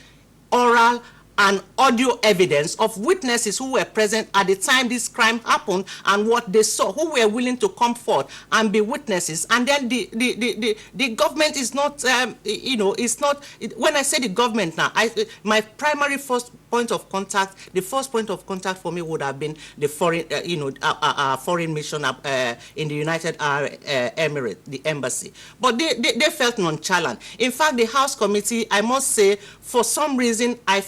oral, and audio evidence of witnesses who were present at the time this crime happened and what they saw, who were willing to come forth and be witnesses. And then the government is not, it's not, when I say the government now, my primary first point of contact, the first point of contact for me would have been the foreign, our foreign mission in the United Arab Emirates, the embassy. But they felt nonchalant. In fact, the House Committee, I must say, for some reason, I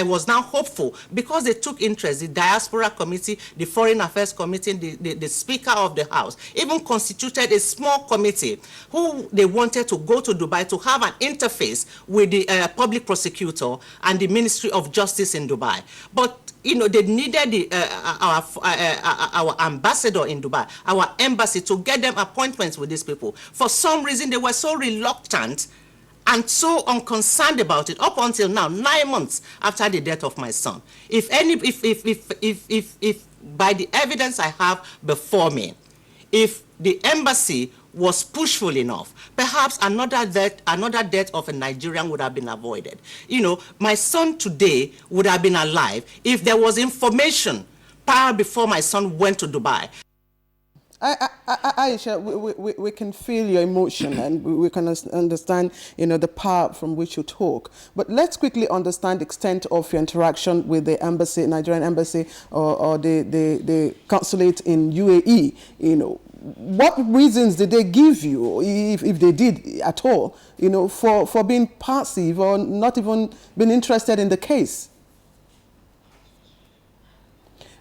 was now hopeful because they took interest. The Diaspora Committee, the Foreign Affairs Committee, the Speaker of the House even constituted a small committee who they wanted to go to Dubai to have an interface with the public prosecutor and the Ministry of Justice in Dubai. But they needed our ambassador in Dubai, our embassy, to get them appointments with these people. For some reason, they were so reluctant and so unconcerned about it up until now, 9 months after the death of my son. If by the evidence I have before me, if the embassy was pushful enough, perhaps another death of a Nigerian would have been avoided. You know, my son today would have been alive if there was information prior before my son went to Dubai. Aisha, we can feel your emotion and we can understand, you know, the power from which you talk. But let's quickly understand the extent of your interaction with the embassy, Nigerian embassy, or the consulate in UAE. You know, what reasons did they give you, if they did at all, you know, for being passive or not even being interested in the case?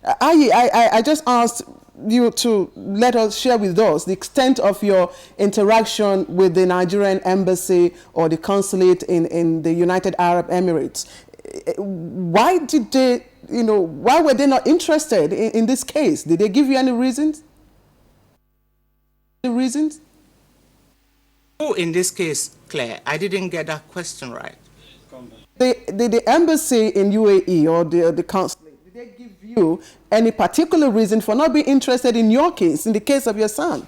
I just asked you to let us share with us the extent of your interaction with the Nigerian embassy or the consulate in the United Arab Emirates. Why did they, you know, why were they not interested in this case? Did they give you any reasons? The reasons? Oh, in this case, Claire, I didn't get that question right. The embassy in UAE or the consulate, did they give you any particular reason for not being interested in your case, in the case of your son?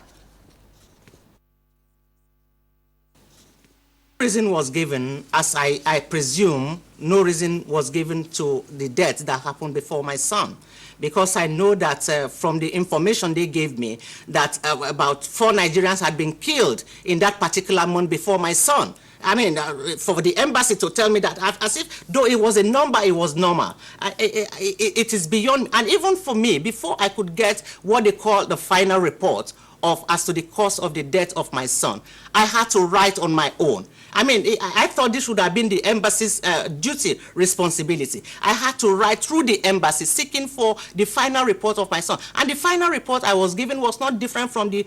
Reason was given, as I presume, no reason was given to the death that happened before my son. Because I know that from the information they gave me, that about 4 Nigerians had been killed in that particular month before my son. I mean, for the embassy to tell me that, as if though it was a number, it was normal. It is beyond, and even for me, before I could get what they call the final report as to the cause of the death of my son, I had to write on my own. I mean, I thought this would have been the embassy's duty, responsibility. I had to write through the embassy seeking for the final report of my son. And the final report I was given was not different from the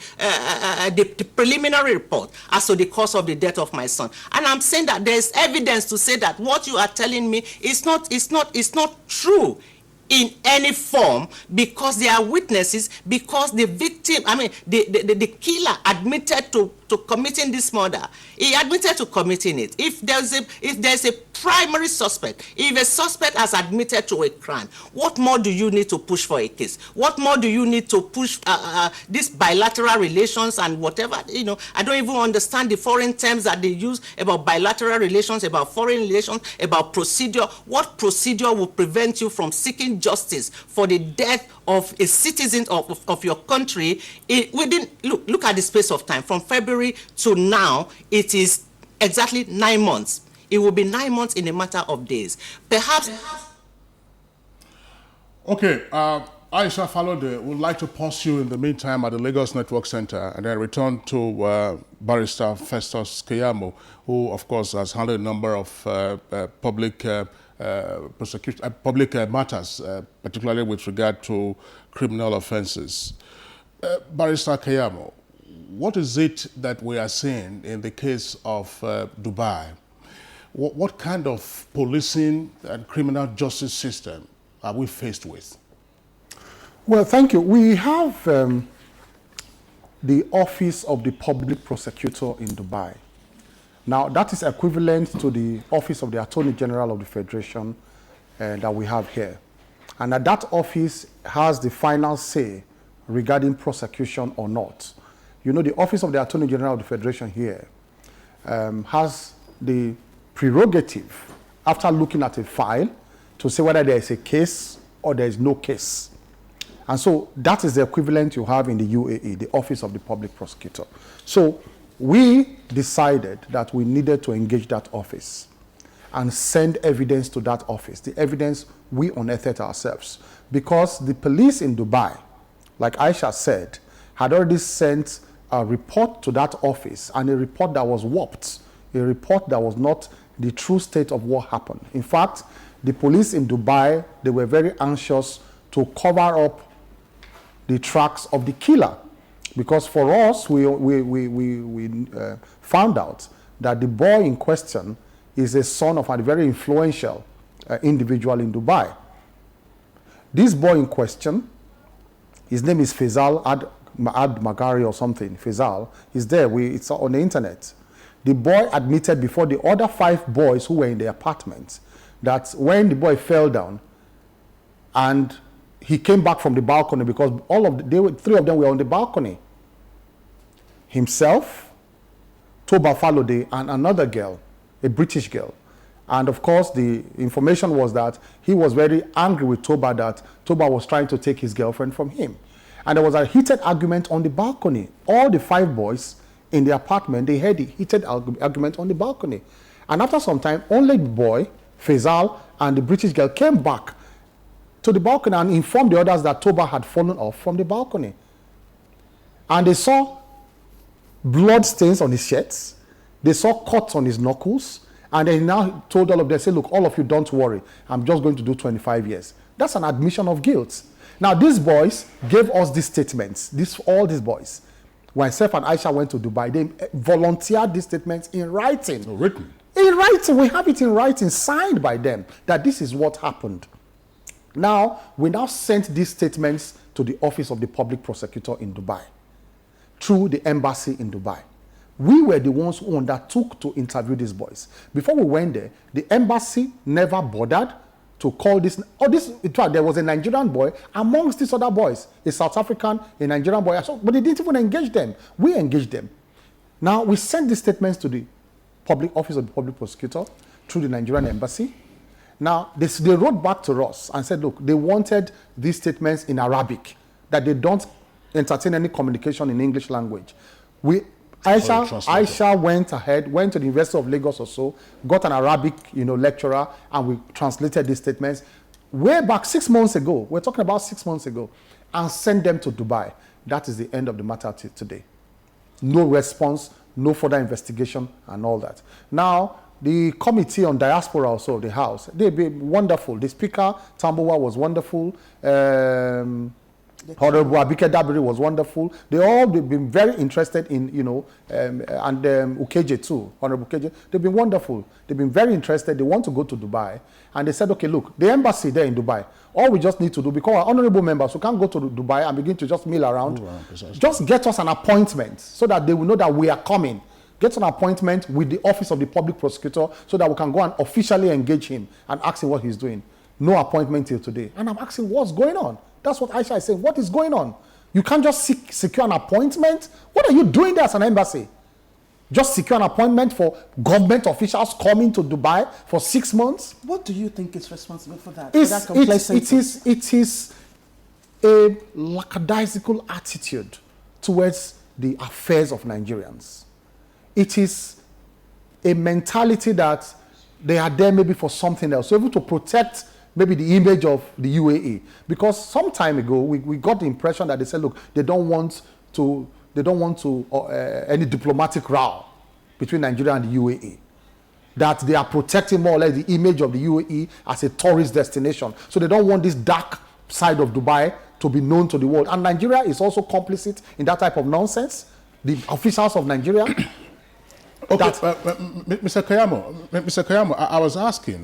preliminary report as to the cause of the death of my son. And I'm saying that there's evidence to say that what you are telling me is not true in any form, because there are witnesses, because the victim, I mean, the killer admitted to committing this murder. He admitted to committing it. If there's a primary suspect, if a suspect has admitted to a crime, what more do you need to push for a case? What more do you need to push these bilateral relations and whatever? You know, I don't even understand the foreign terms that they use about bilateral relations, about foreign relations, about procedure. What procedure will prevent you from seeking justice for the death of a citizen of your country? Look at the space of time from February to now. It is exactly 9 months. It will be 9 months in a matter of days. Perhaps. Okay, Aisha Falode would like to pause you in the meantime at the Lagos Network Center and then return to Barrister Festus Keyamo, who, of course, has handled a number of public matters, particularly with regard to criminal offenses. Barrister Keyamo, what is it that we are seeing in the case of Dubai? What kind of policing and criminal justice system are we faced with? Well, thank you. We have the Office of the Public Prosecutor in Dubai. Now, that is equivalent to the Office of the Attorney General of the Federation that we have here. And that office has the final say regarding prosecution or not. You know, the Office of the Attorney General of the Federation here has the prerogative, after looking at a file, to say whether there is a case or there is no case. And so that is the equivalent you have in the UAE, the Office of the Public Prosecutor. So we decided that we needed to engage that office and send evidence to that office, the evidence we unearthed ourselves. Because the police in Dubai, like Aisha said, had already sent a report to that office, and a report that was warped, a report that was not the true state of what happened. In fact, the police in Dubai, they were very anxious to cover up the tracks of the killer. Because for us, we found out that the boy in question is a son of a very influential individual in Dubai. This boy in question, his name is Faisal Ad Magari or something, Faisal, is there, it's on the internet. The boy admitted before the other 5 boys who were in the apartment that when the boy fell down and he came back from the balcony, because 3 of them were on the balcony, himself, Toba Falode, and another girl, a British girl. And of course, the information was that he was very angry with Toba, that Toba was trying to take his girlfriend from him. And there was a heated argument on the balcony. All the 5 boys in the apartment, they had a heated argument on the balcony. And after some time, only the boy, Faisal, and the British girl came back to the balcony and informed the others that Toba had fallen off from the balcony. And they saw blood stains on his shirts. They saw cuts on his knuckles. And they now told all of them, say, look, all of you, don't worry. I'm just going to do 25 years. That's an admission of guilt. Now, these boys gave us these statements. All these boys. When Seth and Aisha went to Dubai, they volunteered these statements in writing. Oh, written? In writing. We have it in writing, signed by them, that this is what happened. Now, we now sent these statements to the Office of the Public Prosecutor in Dubai, through the embassy in Dubai. We were the ones who undertook to interview these boys. Before we went there, the embassy never bothered to call this. There was a Nigerian boy amongst these other boys, a South African, a Nigerian boy, but they didn't even engage them. We engaged them. Now, we sent these statements to the Office of the Public Prosecutor through the Nigerian embassy. Now, they wrote back to us and said, look, they wanted these statements in Arabic, that they don't entertain any communication in English language. Aisha went ahead, went to the University of Lagos or so, got an Arabic, lecturer, and we translated these statements way back 6 months ago. We're talking about 6 months ago, and sent them to Dubai. That is the end of the matter today. No response, no further investigation, and all that. Now, the Committee on Diaspora also, the House, they've been wonderful. The Speaker, Tambuwa, was wonderful. Honorable Abike Dabiri was wonderful. They've been very interested in, and Ukeje too, Honorable Ukeje. They've been wonderful. They've been very interested. They want to go to Dubai. And they said, okay, look, the embassy there in Dubai, all we just need to do, because our honorable members who can't go to Dubai and begin to just mill around, just get us an appointment so that they will know that we are coming. Get an appointment with the Office of the Public Prosecutor so that we can go and officially engage him and ask him what he's doing. No appointment till today. And I'm asking, what's going on? That's what Aisha is saying. What is going on? You can't just secure an appointment? What are you doing there as an embassy? Just secure an appointment for government officials coming to Dubai for 6 months? What do you think is responsible for that? It is a lackadaisical attitude towards the affairs of Nigerians. It is a mentality that they are there maybe for something else, so able to protect maybe the image of the UAE. Because some time ago, we got the impression that they said, look, they don't want any diplomatic row between Nigeria and the UAE. That they are protecting more or less the image of the UAE as a tourist destination. So they don't want this dark side of Dubai to be known to the world. And Nigeria is also complicit in that type of nonsense. The officials of Nigeria. Okay, Mr. Kayamo, I was asking,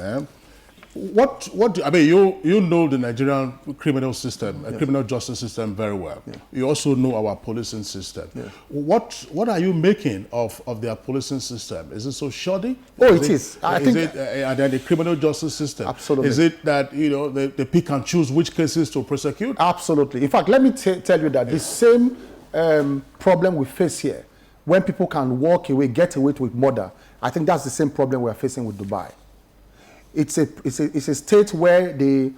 you know the Nigerian criminal system, criminal justice system very well. Yeah. You also know our policing system. Yeah. What are you making of their policing system? Is it so shoddy? Oh, it is. And then the criminal justice system. Absolutely. Is it that they pick and choose which cases to prosecute? Absolutely. In fact, let me tell you that the same problem we face here, when people can walk away, get away with murder, I think that's the same problem we are facing with Dubai. It's a state where they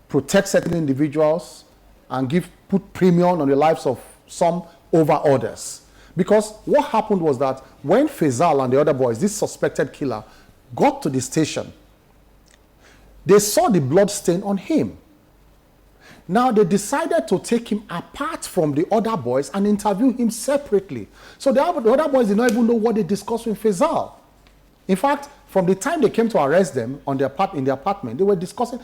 protect certain individuals and put premium on the lives of some over others. Because what happened was that when Faisal and the other boys, this suspected killer, got to the station, they saw the blood stain on him. Now they decided to take him apart from the other boys and interview him separately. So the other boys did not even know what they discussed with Faisal. In fact, from the time they came to arrest them in the apartment, they were discussing,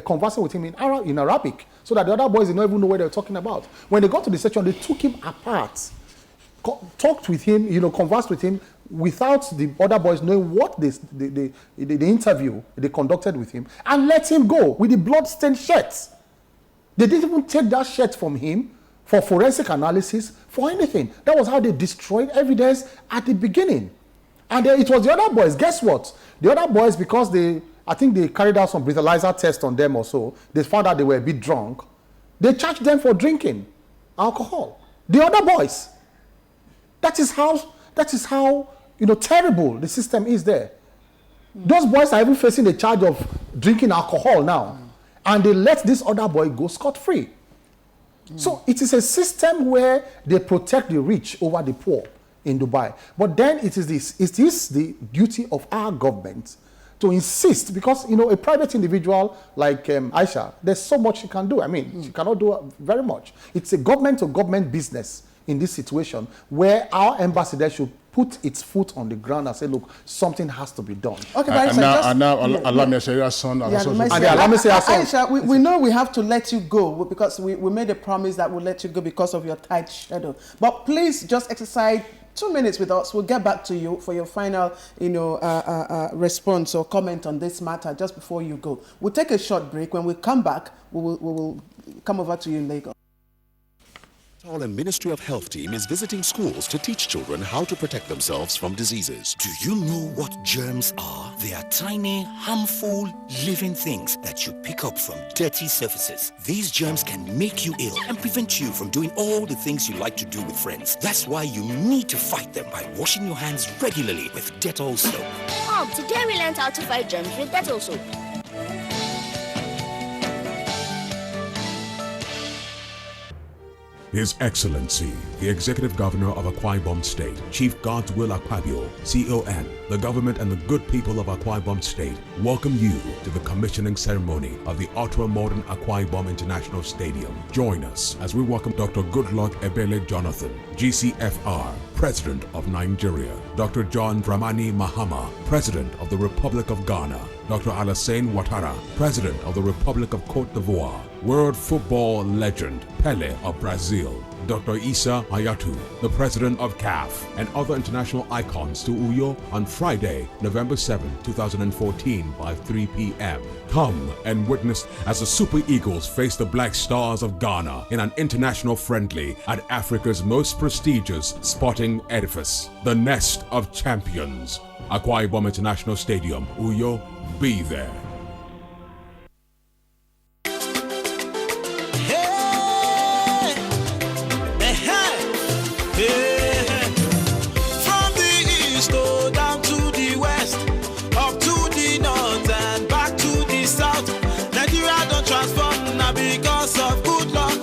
conversing with him in Arabic, so that the other boys did not even know what they were talking about. When they got to the station, they took him apart, talked with him, conversed with him, without the other boys knowing what the interview they conducted with him, and let him go with the blood-stained shirts. They didn't even take that shirt from him for forensic analysis, for anything. That was how they destroyed evidence at the beginning. And it was the other boys. Guess what? The other boys, because I think they carried out some breathalyzer test on them or so, they found out they were a bit drunk. They charged them for drinking alcohol. The other boys. That is how terrible the system is there. Those boys are even facing the charge of drinking alcohol now, and they let this other boy go scot-free. So it is a system where they protect the rich over the poor in Dubai. But then it is the duty of our government to insist, because a private individual like Aisha, there's so much she can do. I mean, she cannot do very much. It's a government-to-government business in this situation, where our embassy there should put its foot on the ground and say, look, something has to be done. Okay, but allow me to say your son. Aisha, we know we have to let you go because we made a promise that we'll let you go because of your tight schedule. But please just exercise 2 minutes with us. We'll get back to you for your final, response or comment on this matter just before you go. We'll take a short break. When we come back, we will come over to you in Lagos. Our Ministry of Health team is visiting schools to teach children how to protect themselves from diseases. Do you know what germs are? They are tiny, harmful, living things that you pick up from dirty surfaces. These germs can make you ill and prevent you from doing all the things you like to do with friends. That's why you need to fight them by washing your hands regularly with Dettol soap. Mom, today we learned how to fight germs with Dettol soap. His Excellency, the Executive Governor of Akwa Ibom State, Chief Godswill Akpabio, CON, the government and the good people of Akwa Ibom State welcome you to the commissioning ceremony of the ultra-modern Akwa Ibom International Stadium. Join us as we welcome Dr. Goodluck Ebele Jonathan, GCFR, President of Nigeria, Dr. John Dramani Mahama, President of the Republic of Ghana, Dr. Alassane Ouattara, President of the Republic of Cote d'Ivoire, world football legend Pele of Brazil, Dr. Issa Hayatou, the President of CAF, and other international icons to Uyo on Friday, November 7, 2014 by 3 p.m. Come and witness as the Super Eagles face the Black Stars of Ghana in an international friendly at Africa's most prestigious sporting edifice, the Nest of Champions. Akwa Ibom International Stadium, Uyo, be there. From the east down to the west, up to the north and back to the south. Nigeria don't transform now because of good luck.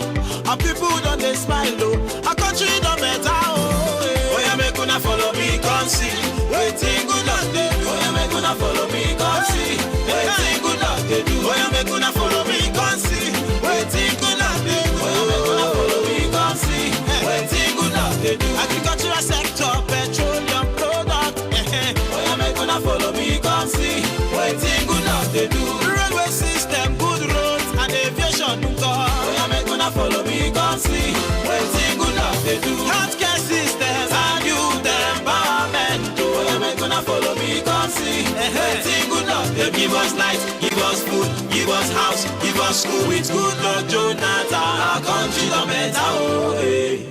Our people don't they smile though. Our country don't better. Oh yeah, make una follow me, come see. Waiting good luck they do. Oh yeah, make una follow me, come see. Waiting good luck they do. Oh yeah, make una follow me, come see. Waiting good luck they do. Oh yeah, make una follow me, come see. Waiting good luck they do. Agricultural sector, petroleum product. Oh yeah, make una follow me, come see. Waiting good luck they do. Railway system, good roads and aviation. Oh yeah, make una follow me, come see. Waiting good luck they do. Healthcare system and youth empowerment. Oh yeah, make una follow me, come see. Waiting good luck they give us light, give us food, give us house, give us school with good luck, Jonathan. Our country don't better. Oh hey.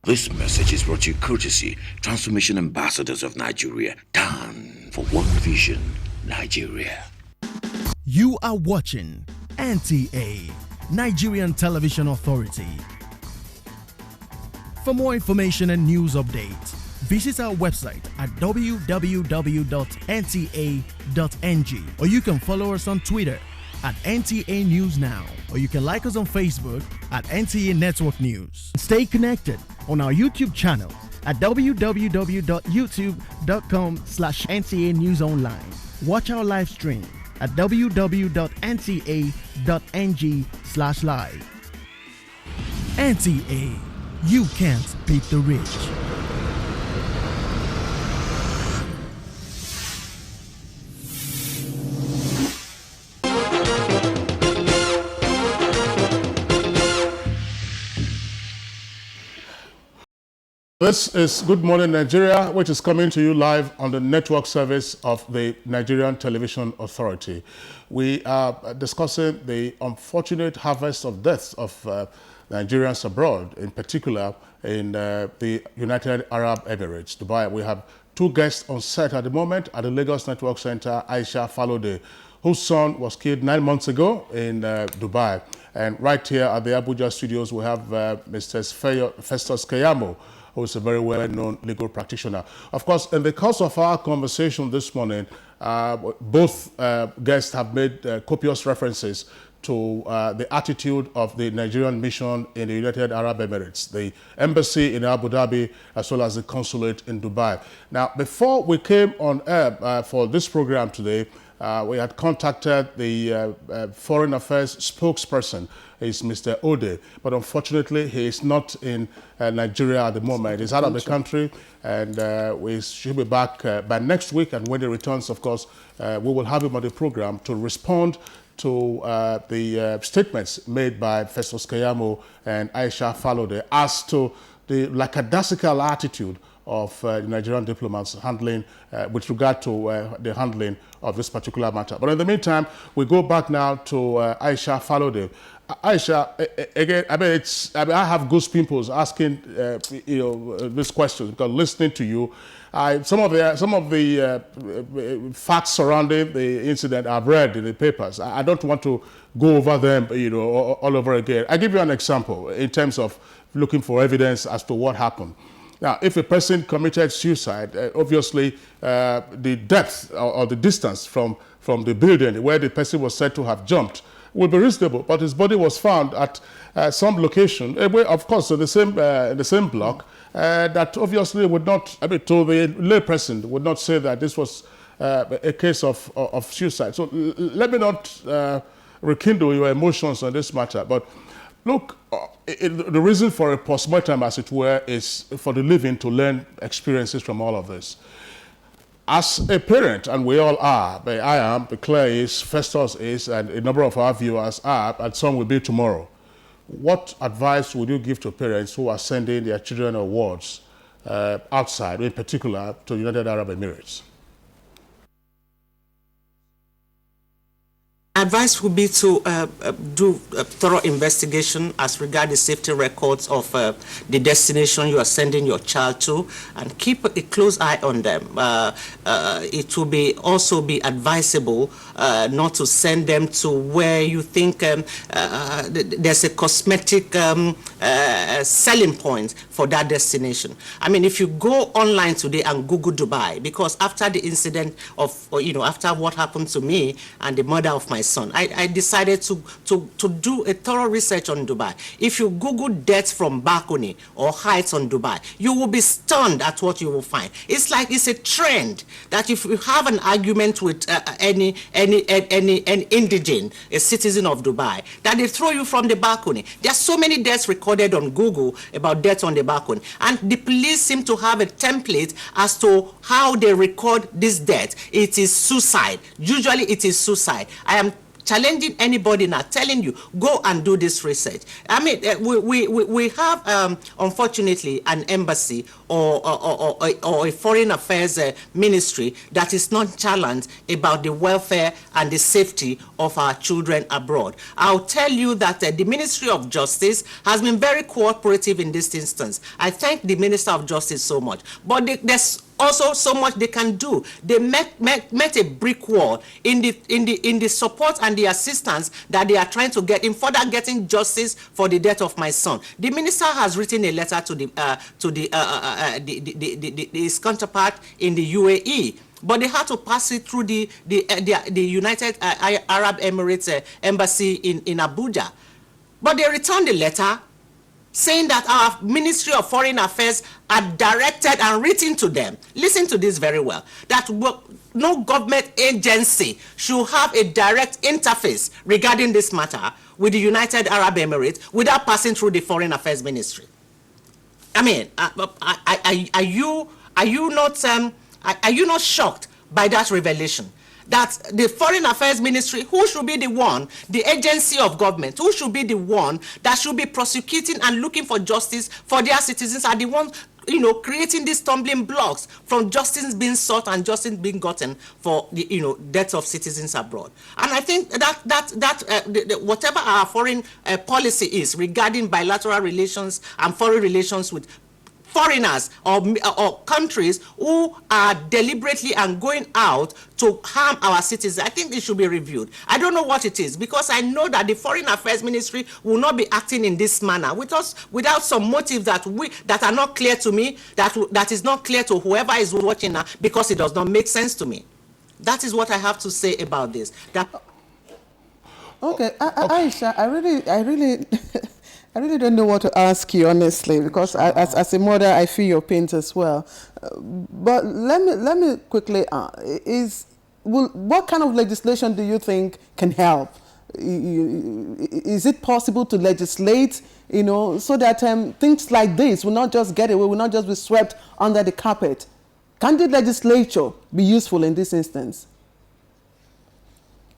This message is brought to you courtesy Transformation Ambassadors of Nigeria, TAN, for One Vision, Nigeria. You are watching NTA, Nigerian Television Authority. For more information and news updates, visit our website at www.nta.ng, or you can follow us on Twitter at NTA News Now, or you can like us on Facebook at NTA Network News. Stay connected on our YouTube channel at www.youtube.com/NTA News Online. Watch our live stream at www.nta.ng/live. NTA, you can't beat the rich. This is Good Morning Nigeria, which is coming to you live on the network service of the Nigerian Television Authority. We are discussing the unfortunate harvest of deaths of Nigerians abroad, in particular in the United Arab Emirates, Dubai. We have two guests on set at the moment at the Lagos Network Center, Aisha Falode, whose son was killed 9 months ago in Dubai. And right here at the Abuja studios, we have Mr. Festus Keyamo, who is a very well-known legal practitioner. Of course, in the course of our conversation this morning, both guests have made copious references to the attitude of the Nigerian mission in the United Arab Emirates, the embassy in Abu Dhabi, as well as the consulate in Dubai. Now, before we came on air for this program today, we had contacted the Foreign Affairs spokesperson, is Mr. Ode, but unfortunately he is not in Nigeria at the moment. He's out of the country, and we should be back by next week, and when he returns, of course, we will have him on the program to respond to the statements made by Festus Keyamo and Aisha Falode as to the lackadaisical attitude of the Nigerian diplomats handling, with regard to the handling of this particular matter. But in the meantime, we go back now to Aisha Falode. Aisha, again, I have goose pimples asking, this question, because listening to you, some of the facts surrounding the incident I've read in the papers. I don't want to go over them, all over again. I give you an example in terms of looking for evidence as to what happened. Now, if a person committed suicide, obviously the depth or the distance from the building where the person was said to have jumped would be reasonable, but his body was found at some location, of course, in the same block, that obviously would not, to the layperson, would not say that this was a case of suicide. So let me not rekindle your emotions on this matter, but look, the reason for a postmortem, as it were, is for the living to learn experiences from all of this. As a parent, and we all are, I am, Claire is, Festus is, and a number of our viewers are, and some will be tomorrow. What advice would you give to parents who are sending their children awards outside, in particular to the United Arab Emirates? Advice would be to do a thorough investigation as regards the safety records of the destination you are sending your child to, and keep a close eye on them. It will also be advisable not to send them to where you think there's a cosmetic selling point for that destination. I mean, if you go online today and Google Dubai, because after the incident of, after what happened to me and the murder of my son, I decided to do a thorough research on Dubai. If you Google deaths from balcony or heights on Dubai, you will be stunned at what you will find. It's like it's a trend that if you have an argument with any indigent, a citizen of Dubai, that they throw you from the balcony. There are so many deaths recorded on Google about deaths on the balcony, and the police seem to have a template as to how they record this death. It is suicide. Usually it is suicide. I am challenging anybody now, telling you, go and do this research. I mean, we have, unfortunately, an embassy or a foreign affairs ministry that is not challenged about the welfare and the safety of our children abroad. I'll tell you that the Ministry of Justice has been very cooperative in this instance. I thank the Minister of Justice so much. But there's also so much they can do. They met a brick wall in the support and the assistance that they are trying to get in further getting justice for the death of my son. The minister has written a letter to his counterpart in the UAE, but they had to pass it through the United Arab Emirates embassy in Abuja. But they returned the letter saying that our Ministry of Foreign Affairs had directed and written to them, listen to this very well, that no government agency should have a direct interface regarding this matter with the United Arab Emirates without passing through the Foreign Affairs Ministry. I mean, are you not shocked by that revelation? That the Foreign Affairs Ministry, who should be the one, the agency of government, who should be the one that should be prosecuting and looking for justice for their citizens, are the ones, creating these stumbling blocks from justice being sought and justice being gotten for the, deaths of citizens abroad. And I think that whatever our foreign policy is regarding bilateral relations and foreign relations with foreigners or countries who are deliberately and going out to harm our citizens. I think it should be reviewed. I don't know what it is, because I know that the Foreign Affairs Ministry will not be acting in this manner without some motives that are not clear to me, that is not clear to whoever is watching now, because it does not make sense to me. That is what I have to say about this. Okay, Aisha, I really I really don't know what to ask you, honestly, because as a mother, I feel your pain as well. But let me quickly what kind of legislation do you think can help? Is it possible to legislate, so that things like this will not just get away, will not just be swept under the carpet? Can the legislature be useful in this instance?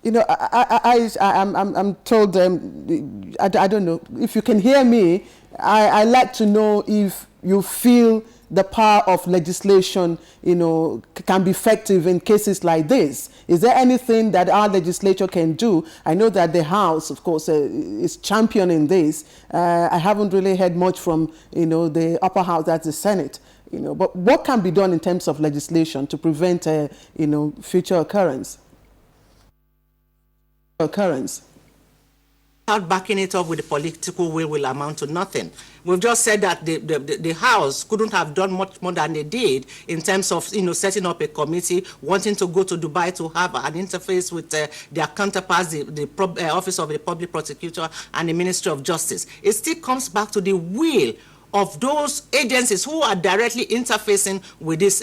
I'm told, I don't know, if you can hear me, I like to know if you feel the power of legislation, can be effective in cases like this. Is there anything that our legislature can do? I know that the House, of course, is championing this. I haven't really heard much from, the upper house, that's the Senate. But what can be done in terms of legislation to prevent, future occurrence? Without backing it up with the political will amount to nothing. We've just said that the House couldn't have done much more than they did in terms of setting up a committee, wanting to go to Dubai to have an interface with their counterparts, the Office of the Public Prosecutor and the Ministry of Justice. It still comes back to the will of those agencies who are directly interfacing with these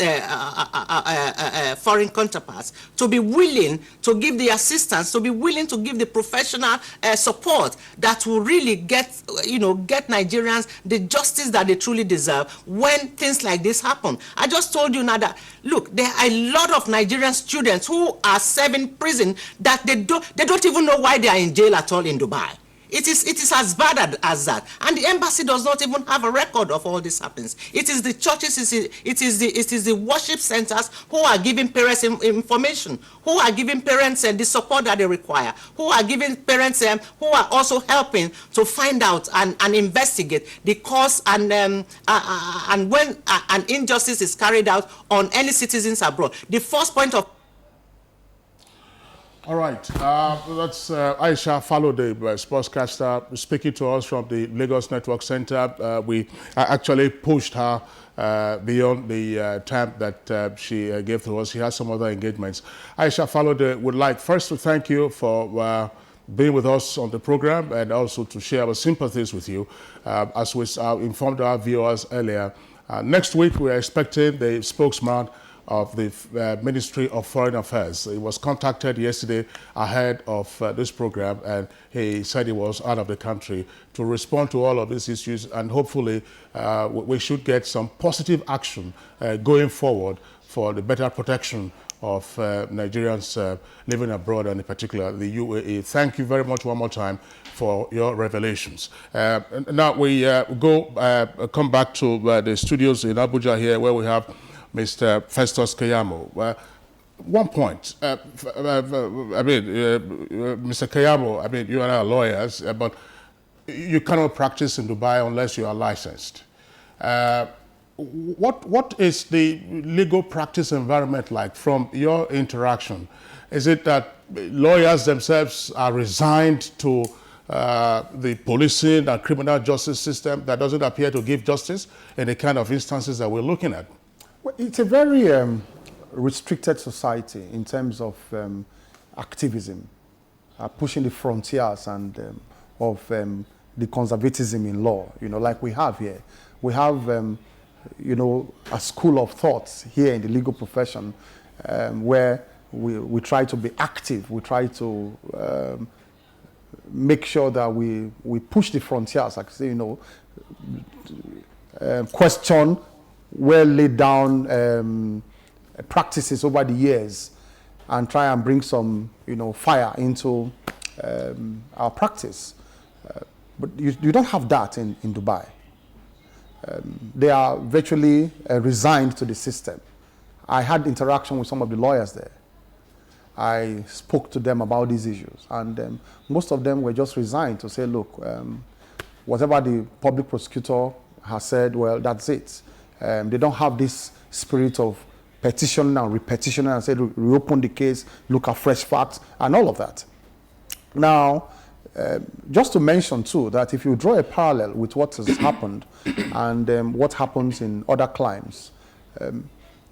foreign counterparts to be willing to give the assistance, to be willing to give the professional support that will really get Nigerians the justice that they truly deserve when things like this happen. I just told you now that, look, there are a lot of Nigerian students who are serving prison that they don't even know why they are in jail at all in Dubai. It is as bad as that, and the embassy does not even have a record of all this happens. It is the churches, it is the worship centers who are giving parents information, who are giving parents the support that they require, who are giving parents who are also helping to find out and investigate the cause and when an injustice is carried out on any citizens abroad. The first point of all right, that's Aisha Falode, sportscaster, speaking to us from the Lagos Network Center. We actually pushed her beyond the time that she gave to us. She has some other engagements. Aisha Falode would like first to thank you for being with us on the program and also to share our sympathies with you. As we informed our viewers earlier, next week we are expecting the spokesman of the Ministry of Foreign Affairs. He was contacted yesterday ahead of this program, and he said he was out of the country to respond to all of these issues, and hopefully we should get some positive action going forward for the better protection of Nigerians living abroad, and in particular the UAE. Thank you very much one more time for your revelations. Now we come back to the studios in Abuja here, where we have Mr. Festus Keyamo. One point, Mr. Keyamo, you and I are lawyers, but you cannot practice in Dubai unless you are licensed. What is the legal practice environment like from your interaction? Is it that lawyers themselves are resigned to the policing and criminal justice system that doesn't appear to give justice in the kind of instances that we're looking at? Well, it's a very restricted society in terms of activism, pushing the frontiers and of the conservatism in law, like we have here. We have, a school of thoughts here in the legal profession where we try to be active. We try to make sure that we push the frontiers, like say, question well laid down practices over the years and try and bring some, fire into our practice. But you don't have that in Dubai. They are virtually resigned to the system. I had interaction with some of the lawyers there. I spoke to them about these issues, and most of them were just resigned to say, look, whatever the public prosecutor has said, well, that's it. They don't have this spirit of petitioning and repetitioning and say, reopen the case, look at fresh facts, and all of that. Now, just to mention too, that if you draw a parallel with what has happened and what happens in other climes,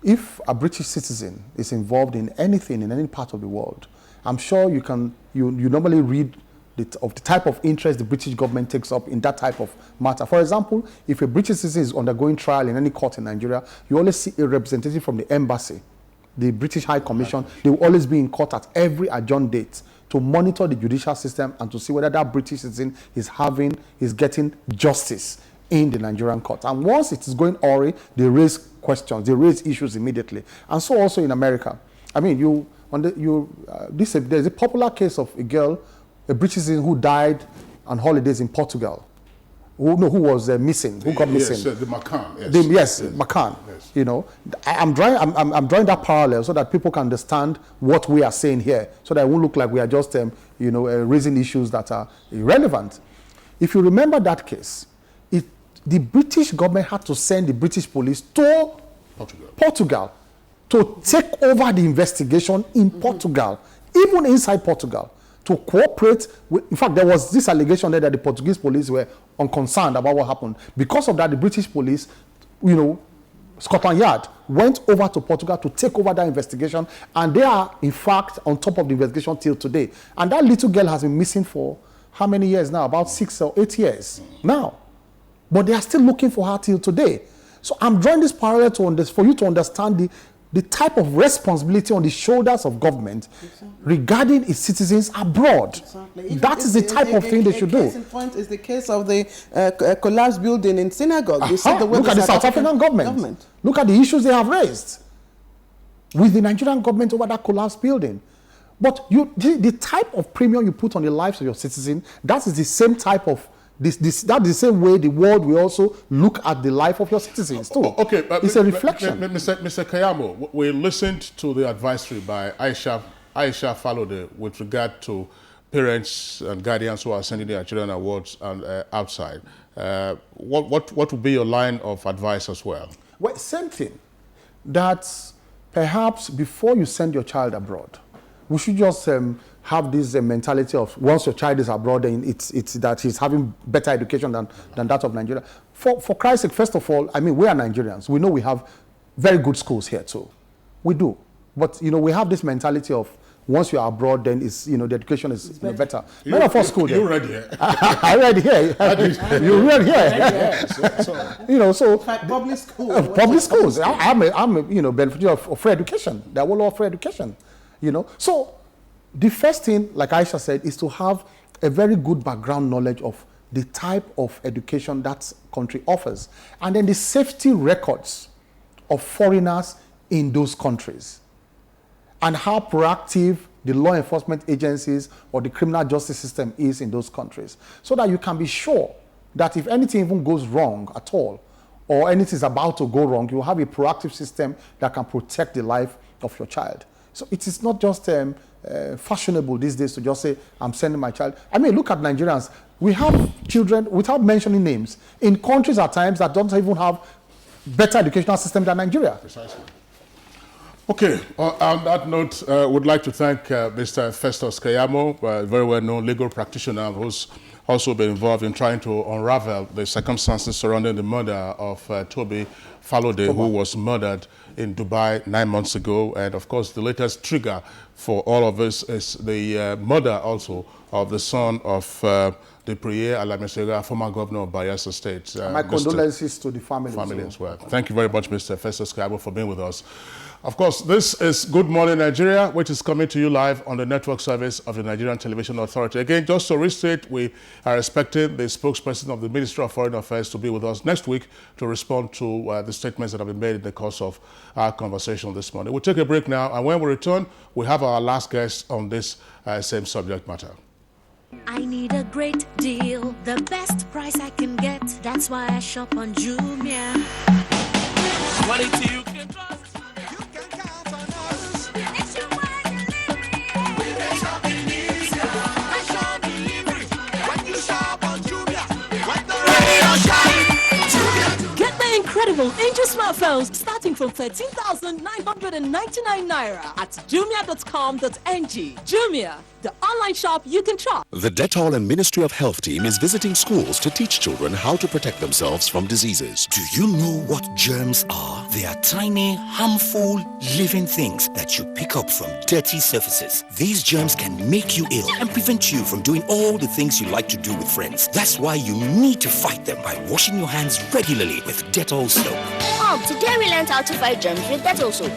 if a British citizen is involved in anything in any part of the world, I'm sure you normally read of the type of interest the British government takes up in that type of matter. For example, if a British citizen is undergoing trial in any court in Nigeria, you always see a representative from the embassy, the British High Commission. They will always be in court at every adjourned date to monitor the judicial system and to see whether that British citizen is getting justice in the Nigerian court. And once it is going awry, they raise questions, they raise issues immediately. And so also in America. I mean, there's a popular case of a girl, a British citizen who died on holidays in Portugal, who was missing, who got missing. Yes, the McCann. Yes, McCann. Yes. You know, I'm drawing that parallel so that people can understand what we are saying here, so that it won't look like we are just raising issues that are irrelevant. If you remember that case, the British government had to send the British police to Portugal to take over the investigation in Portugal, even inside Portugal, to cooperate with. In fact, there was this allegation there that the Portuguese police were unconcerned about what happened. Because of that, the British police, Scotland Yard went over to Portugal to take over that investigation, and they are, in fact, on top of the investigation till today. And that little girl has been missing for how many years now? About 6 or 8 years now. But they are still looking for her till today. So I'm drawing this parallel for you to understand the type of responsibility on the shoulders of government regarding its citizens abroad. Exactly. That is the type of thing they should do. Case in point is the case of the collapsed building in Senegal. Look at the South African government. Look at the issues they have raised with the Nigerian government over that collapsed building. But the type of premium you put on the lives of your citizens, that is the same type of that is the same way the world will also look at the life of your citizens too. Okay, it's a reflection. Mr. Kayamo, we listened to the advisory by Aisha Falode with regard to parents and guardians who are sending their children awards outside. What would be your line of advice as well? Well, same thing. That perhaps before you send your child abroad, we should just have this mentality of once your child is abroad, then it's that he's having better education than that of Nigeria. For Christ's sake, first of all, I mean, we are Nigerians. We know we have very good schools here too. We do. But, we have this mentality of once you're abroad, then the education is better. Not of school. You read here. I read here. You read here. So public schools. Public schools. I'm a beneficiary of free education. They will offer free education. So the first thing, like Aisha said, is to have a very good background knowledge of the type of education that country offers, and then the safety records of foreigners in those countries, and how proactive the law enforcement agencies or the criminal justice system is in those countries, so that you can be sure that if anything even goes wrong at all, or anything is about to go wrong, you have a proactive system that can protect the life of your child. So it is not just fashionable these days to just say, I'm sending my child. I mean, look at Nigerians. We have children, without mentioning names, in countries at times that don't even have better educational system than Nigeria. Precisely. Okay, on that note, would like to thank Mr. Festus Kayamo, a very well-known legal practitioner who's also been involved in trying to unravel the circumstances surrounding the murder of Toby Falode, who was murdered in Dubai 9 months ago. And of course, the latest trigger for all of this is the murder also of the son of the Priye Alamesega, former governor of Bayelsa State. My condolences to the family as well. Thank you very much, Mr. Festus Kayamo, for being with us. Of course, this is Good Morning Nigeria, which is coming to you live on the network service of the Nigerian Television Authority. Again, just to restate, we are expecting the spokesperson of the Ministry of Foreign Affairs to be with us next week to respond to the statements that have been made in the course of our conversation this morning. We'll take a break now, and when we return, we have our last guest on this same subject matter. I need a great deal, the best price I can get. That's why I shop on Jumia. Quality you can trust. Get the incredible Affordable Angel smartphones starting from 13,999 naira at jumia.com.ng. Jumia, the online shop you can trust. The Dettol and Ministry of Health team is visiting schools to teach children how to protect themselves from diseases. Do you know what germs are? They are tiny, harmful, living things that you pick up from dirty surfaces. These germs can make you ill and prevent you from doing all the things you like to do with friends. That's why you need to fight them by washing your hands regularly with Dettol soap. Mom, today we learned how to fight germs with Dettol soap.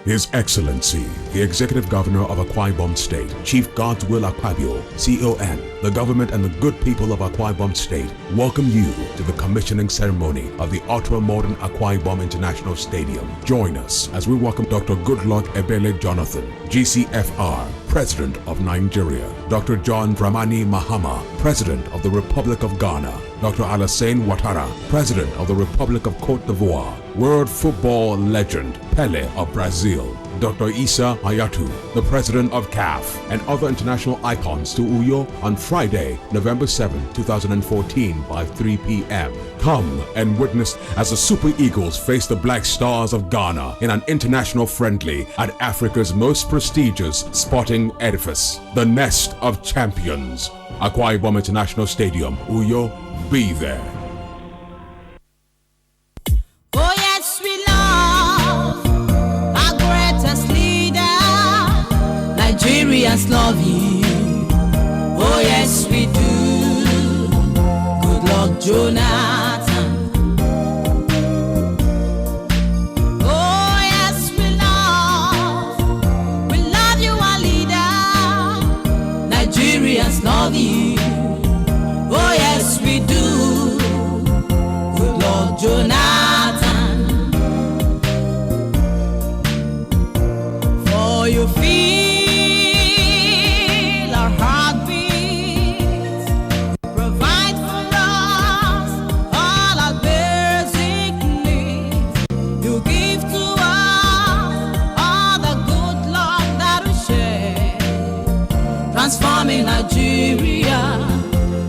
His Excellency, the Executive Governor of Akwa Ibom State, Chief Godswill Akpabio, CON, the government and the good people of Akwa Ibom State welcome you to the commissioning ceremony of the ultra-modern Akwa Ibom International Stadium. Join us as we welcome Dr. Goodluck Ebele Jonathan, GCFR, President of Nigeria, Dr. John Dramani Mahama, President of the Republic of Ghana, Dr. Alassane Ouattara, President of the Republic of Cote d'Ivoire, world football legend Pele of Brazil, Dr. Issa Hayatou, the President of CAF, and other international icons to Uyo on Friday, November 7, 2014 by 3 p.m. Come and witness as the Super Eagles face the Black Stars of Ghana in an international friendly at Africa's most prestigious sporting edifice, the Nest of Champions. Akwa Ibom International Stadium, Uyo, be there. Oh yes, we love our greatest leader. Nigerians love him. Oh yes, we do. Goodluck Jonathan. Oh yes, we love you, our leader. Nigerians love you. Oh yes, we do. Goodluck Jonathan. For you feel our heartbeats, provide for us all our basic needs. You give to us all the good luck that we share, transforming Nigeria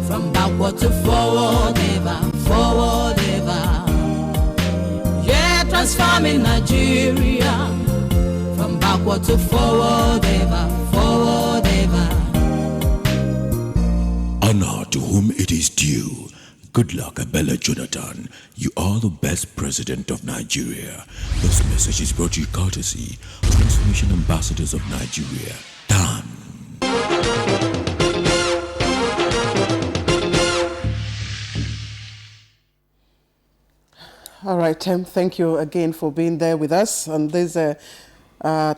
from backward to forward ever, forward ever. Yeah, transforming Nigeria from backward to forward ever, forward ever. Honor to whom it is due. Goodluck Ebele Jonathan, you are the best president of Nigeria. This message is brought to you courtesy of Transformation Ambassadors of Nigeria, TAN. All right, Tim, thank you again for being there with us on this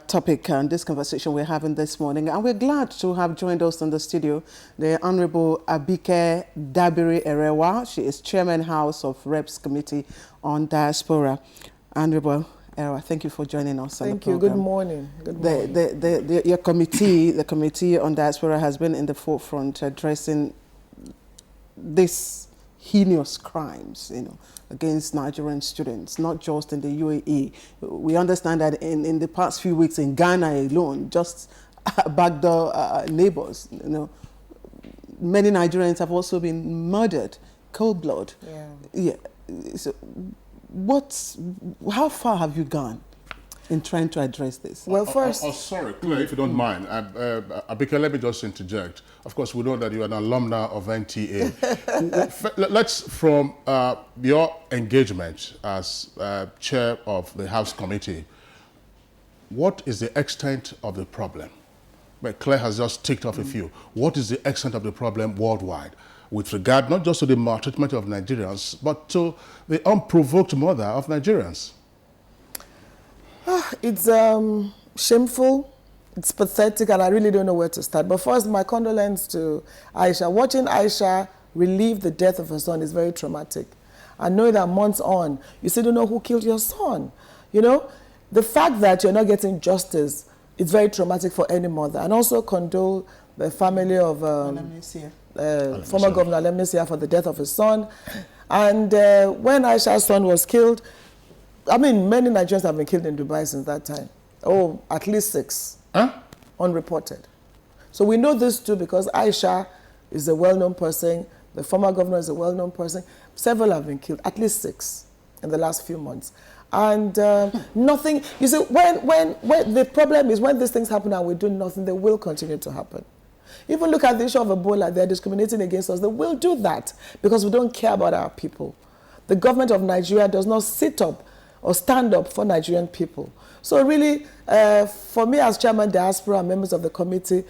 topic and this conversation we're having this morning. And we're glad to have joined us in the studio the Honorable Abike Dabiri Erewa. She is Chairman House of Reps Committee on Diaspora. Honorable Erewa, thank you for joining us on the program. Thank you. Good morning. Good morning. Your committee, the Committee on Diaspora, has been in the forefront addressing these heinous crimes, against Nigerian students, not just in the UAE. We understand that in the past few weeks in Ghana alone, just backdoor neighbors, many Nigerians have also been murdered, cold blood. Yeah. So, how far have you gone in trying to address this? Well, first... sorry, Claire, if you don't mind, Abike, let me just interject. Of course, we know that you're an alumna of NTA. Let's, from your engagement as chair of the House Committee, what is the extent of the problem? Well, Claire has just ticked off a few. What is the extent of the problem worldwide with regard not just to the maltreatment of Nigerians, but to the unprovoked murder of Nigerians? It's shameful, it's pathetic, and I really don't know where to start. But first, my condolence to Aisha. Watching Aisha relieve the death of her son is very traumatic. I know that months on, you still don't know who killed your son. The fact that you're not getting justice is very traumatic for any mother. And also condole the family of former Governor Alemnesia for the death of his son. And when Aisha's son was killed, many Nigerians have been killed in Dubai since that time. Oh, at least 6. Unreported. So we know this too because Aisha is a well-known person. The former governor is a well-known person. Several have been killed, at least 6 in the last few months. And nothing, you see, when the problem is when these things happen and we do nothing, they will continue to happen. Even look at the issue of Ebola, they're discriminating against us. They will do that because we don't care about our people. The government of Nigeria does not sit up or stand up for Nigerian people. So really, for me as chairman diaspora and members of the committee,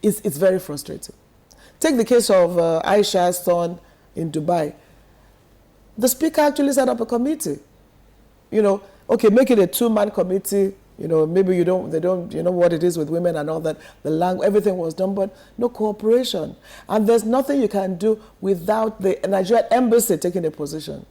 it's very frustrating. Take the case of Aisha's son in Dubai. The speaker actually set up a committee. You know, okay, make it a 2-man committee. You know, maybe they don't, you know what it is with women and all that. The language, everything was done, but no cooperation. And there's nothing you can do without the Nigerian embassy taking a position.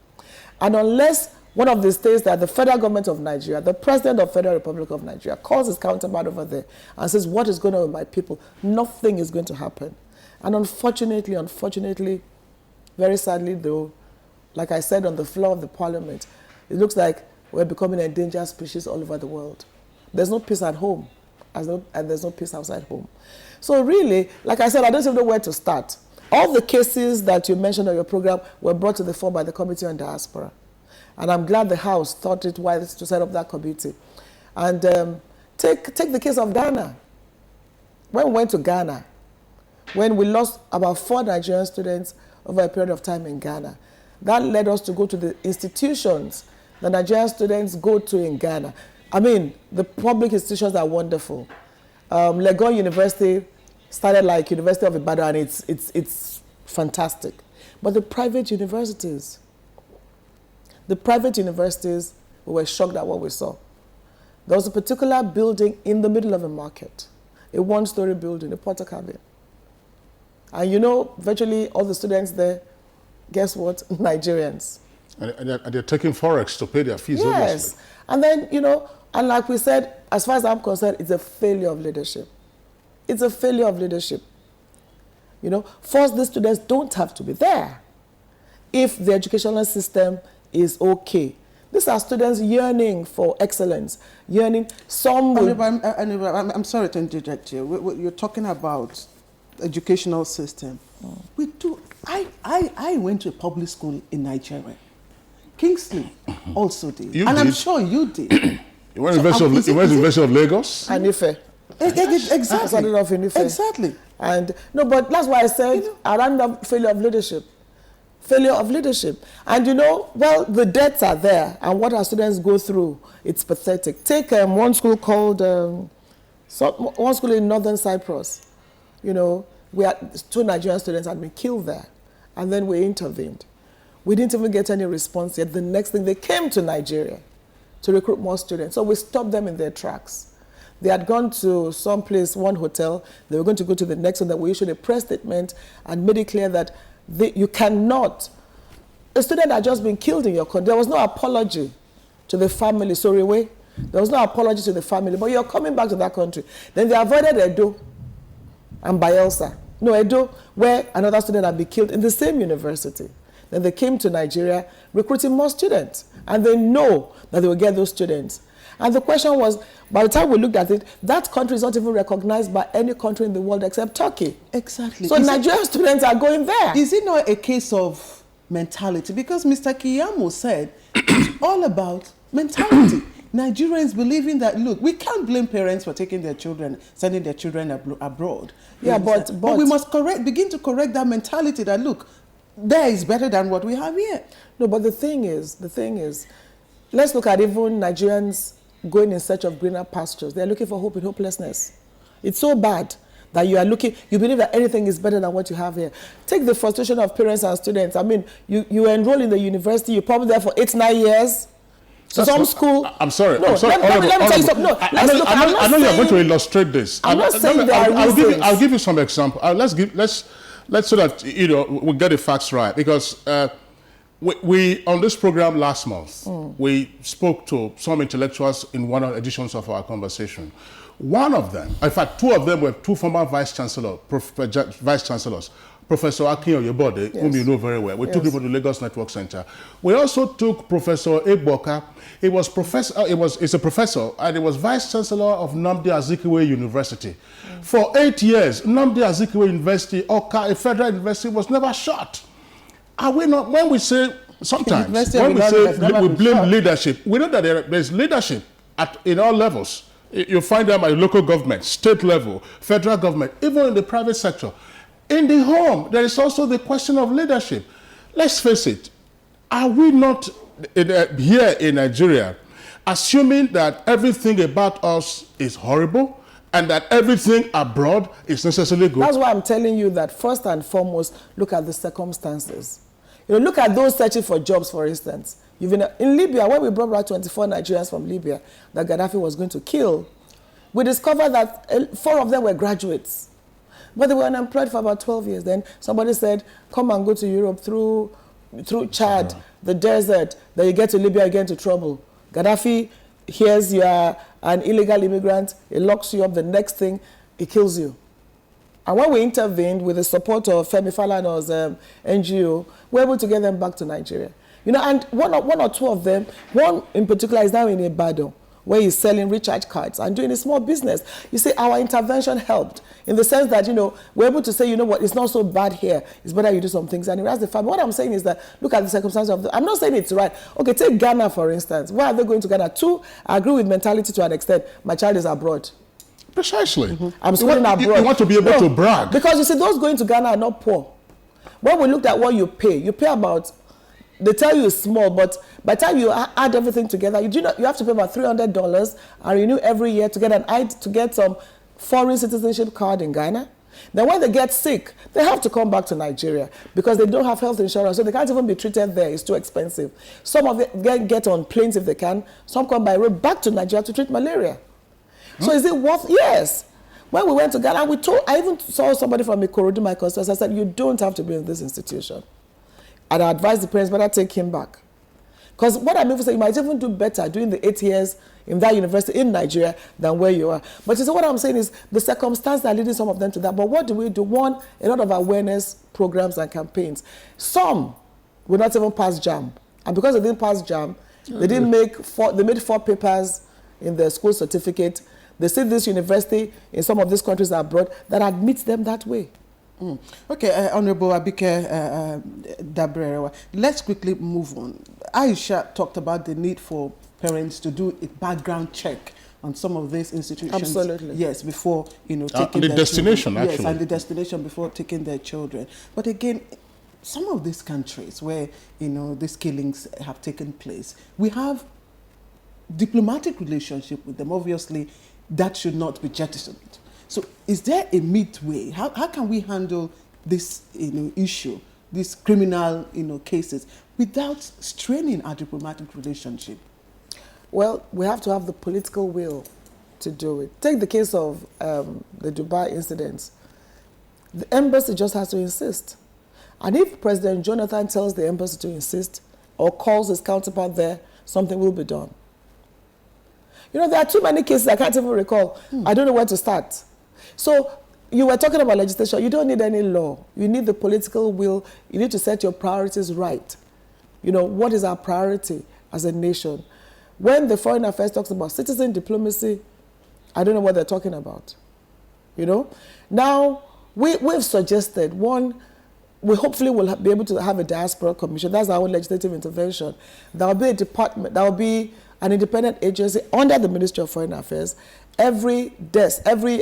And unless one of the states that the federal government of Nigeria, the president of Federal Republic of Nigeria, calls his counterpart over there and says, what is going on with my people? Nothing is going to happen. And unfortunately, very sadly though, like I said on the floor of the parliament, it looks like we're becoming an endangered species all over the world. There's no peace at home, and there's no peace outside home. So really, like I said, I don't even know where to start. All the cases that you mentioned on your program were brought to the fore by the Committee on Diaspora. And I'm glad the House thought it wise to set up that committee. And take the case of Ghana. When we went to Ghana, when we lost about 4 Nigerian students over a period of time in Ghana, that led us to go to the institutions the Nigerian students go to in Ghana. I mean, the public institutions are wonderful. Legon University started like University of Ibadan, and it's fantastic. But the private universities, we were shocked at what we saw. There was a particular building in the middle of a market, a 1-story building, a porter cabin. And you know, virtually all the students there, guess what? Nigerians. And they're taking Forex to pay their fees, yes. Obviously. And then, you know, and like we said, as far as I'm concerned, it's a failure of leadership. It's a failure of leadership. You know, first, the students don't have to be there if the educational system is okay. These are students yearning for excellence, yearning. I'm sorry to interject you. You're talking about educational system. We do. I went to a public school in Nigeria. Kingsley also did. I'm sure you did. You went to the University of Lagos? And Ife. Exactly. Exactly. And no, but that's why I said around failure of leadership. Failure of leadership. And you know, well, the debts are there, and what our students go through, it's pathetic. Take one school called, one school in Northern Cyprus. You know, 2 Nigerian students had been killed there, and then we intervened. We didn't even get any response yet. The next thing, they came to Nigeria to recruit more students. So we stopped them in their tracks. They had gone to some place, one hotel. They were going to go to the next one. That we issued a press statement and made it clear that you cannot. A student had just been killed in your country. There was no apology to the family. Sorry, way. There was no apology to the family. But you're coming back to that country. Then they avoided Edo and Bayelsa. No, Edo, where another student had been killed in the same university. Then they came to Nigeria recruiting more students. And they know that they will get those students. And the question was, by the time we looked at it, that country is not even recognized by any country in the world except Turkey. Exactly. So Nigerian students are going there. Is it not a case of mentality? Because Mr. Kiyamo said it's all about mentality. Nigerians believing that, look, we can't blame parents for taking their children, sending their children abroad. Yeah, but we must begin to correct that mentality that, look, there is better than what we have here. No, but the thing is, let's look at even Nigerians going in search of greener pastures. They're looking for hope in hopelessness. It's so bad that you believe that anything is better than what you have here. Take the frustration of parents and students. I mean, you enroll in the university, you're probably there for 8-9 years. So some school. I'm sorry. No, let me tell you something. No, I know you're going to illustrate this. I'm not saying there are reasons. I'll give you some example. Let's so that we get the facts right, because we on this program last month we spoke to some intellectuals in one of the editions of our conversation. One of them, in fact, 2 of them were 2 former vice chancellors, Professor Akin Oyebode, whom you know very well. We took him to the Lagos Network Center. We also took Professor Egboka. He's a professor, and he was Vice Chancellor of Nnamdi Azikiwe University. For 8 years, Nnamdi Azikiwe University, a federal university, was never shut. Are we not, when we say, sometimes, when we say we blame leadership, we know that there's leadership in all levels. You find them at local government, state level, federal government, even in the private sector. In the home, there is also the question of leadership. Let's face it, are we not here in Nigeria assuming that everything about us is horrible and that everything abroad is necessarily good? That's why I'm telling you that first and foremost, look at the circumstances. You know, look at those searching for jobs, for instance. In Libya, when we brought back 24 Nigerians from Libya that Gaddafi was going to kill, we discovered that 4 of them were graduates. But they were unemployed for about 12 years. Then somebody said, come and go to Europe through Chad, the desert. Then you get to Libya, you get into trouble. Gaddafi hears you are an illegal immigrant. He locks you up. The next thing, he kills you. And when we intervened with the support of Femi Falana's NGO, we were able to get them back to Nigeria. You know, and one or two of them, one in particular is now in Ibadan, where he's selling recharge cards and doing a small business. You see, our intervention helped in the sense that, you know, we're able to say, you know what, it's not so bad here. It's better you do some things. And that's the family. What I'm saying is that, look at the circumstances of I'm not saying it's right. Okay, take Ghana, for instance. Why are they going to Ghana? 2, I agree with mentality to an extent. My child is abroad. Precisely. I'm schooling abroad. You want to be able to brag. Because, you see, those going to Ghana are not poor. When we looked at what you pay about, they tell you it's small, but by the time you add everything together, you have to pay about $300 and renew every year to get some foreign citizenship card in Ghana. Then when they get sick, they have to come back to Nigeria because they don't have health insurance, so they can't even be treated there. It's too expensive. Some of them get on planes if they can. Some come by road back to Nigeria to treat malaria. So is it worth? Yes. When we went to Ghana, I even saw somebody from Ikorodu, my constituency. I said, you don't have to be in this institution. And I advised the parents, better take him back. Because what I mean to say, you might even do better doing the 8 years in that university in Nigeria than where you are. But you see, what I'm saying is the circumstances are leading some of them to that. But what do we do? One, a lot of awareness programs and campaigns. Some will not even pass JAMB. And because they didn't pass JAMB, they made 4 papers in their school certificate. They see this university in some of these countries abroad that admits them that way. Okay, Honorable Abike Dabrerewa, let's quickly move on. Aisha talked about the need for parents to do a background check on some of these institutions. Absolutely. Yes, before taking the destination, children. actually. Yes, and the destination before taking their children. But again, some of these countries where these killings have taken place, we have diplomatic relationship with them. Obviously, that should not be jettisoned. So is there a midway? How can we handle this issue, these criminal cases, without straining our diplomatic relationship? Well, we have to have the political will to do it. Take the case of the Dubai incidents. The embassy just has to insist. And if President Jonathan tells the embassy to insist or calls his counterpart there, something will be done. There are too many cases I can't even recall. I don't know where to start. So you were talking about legislation. You don't need any law. You need the political will. You need to set your priorities right. What is our priority as a nation? When the Foreign Affairs talks about citizen diplomacy, I don't know what they're talking about. Now, we've suggested, one, we hopefully will be able to have a diaspora commission. That's our own legislative intervention. There will be a department, there will be an independent agency under the Ministry of Foreign Affairs. Every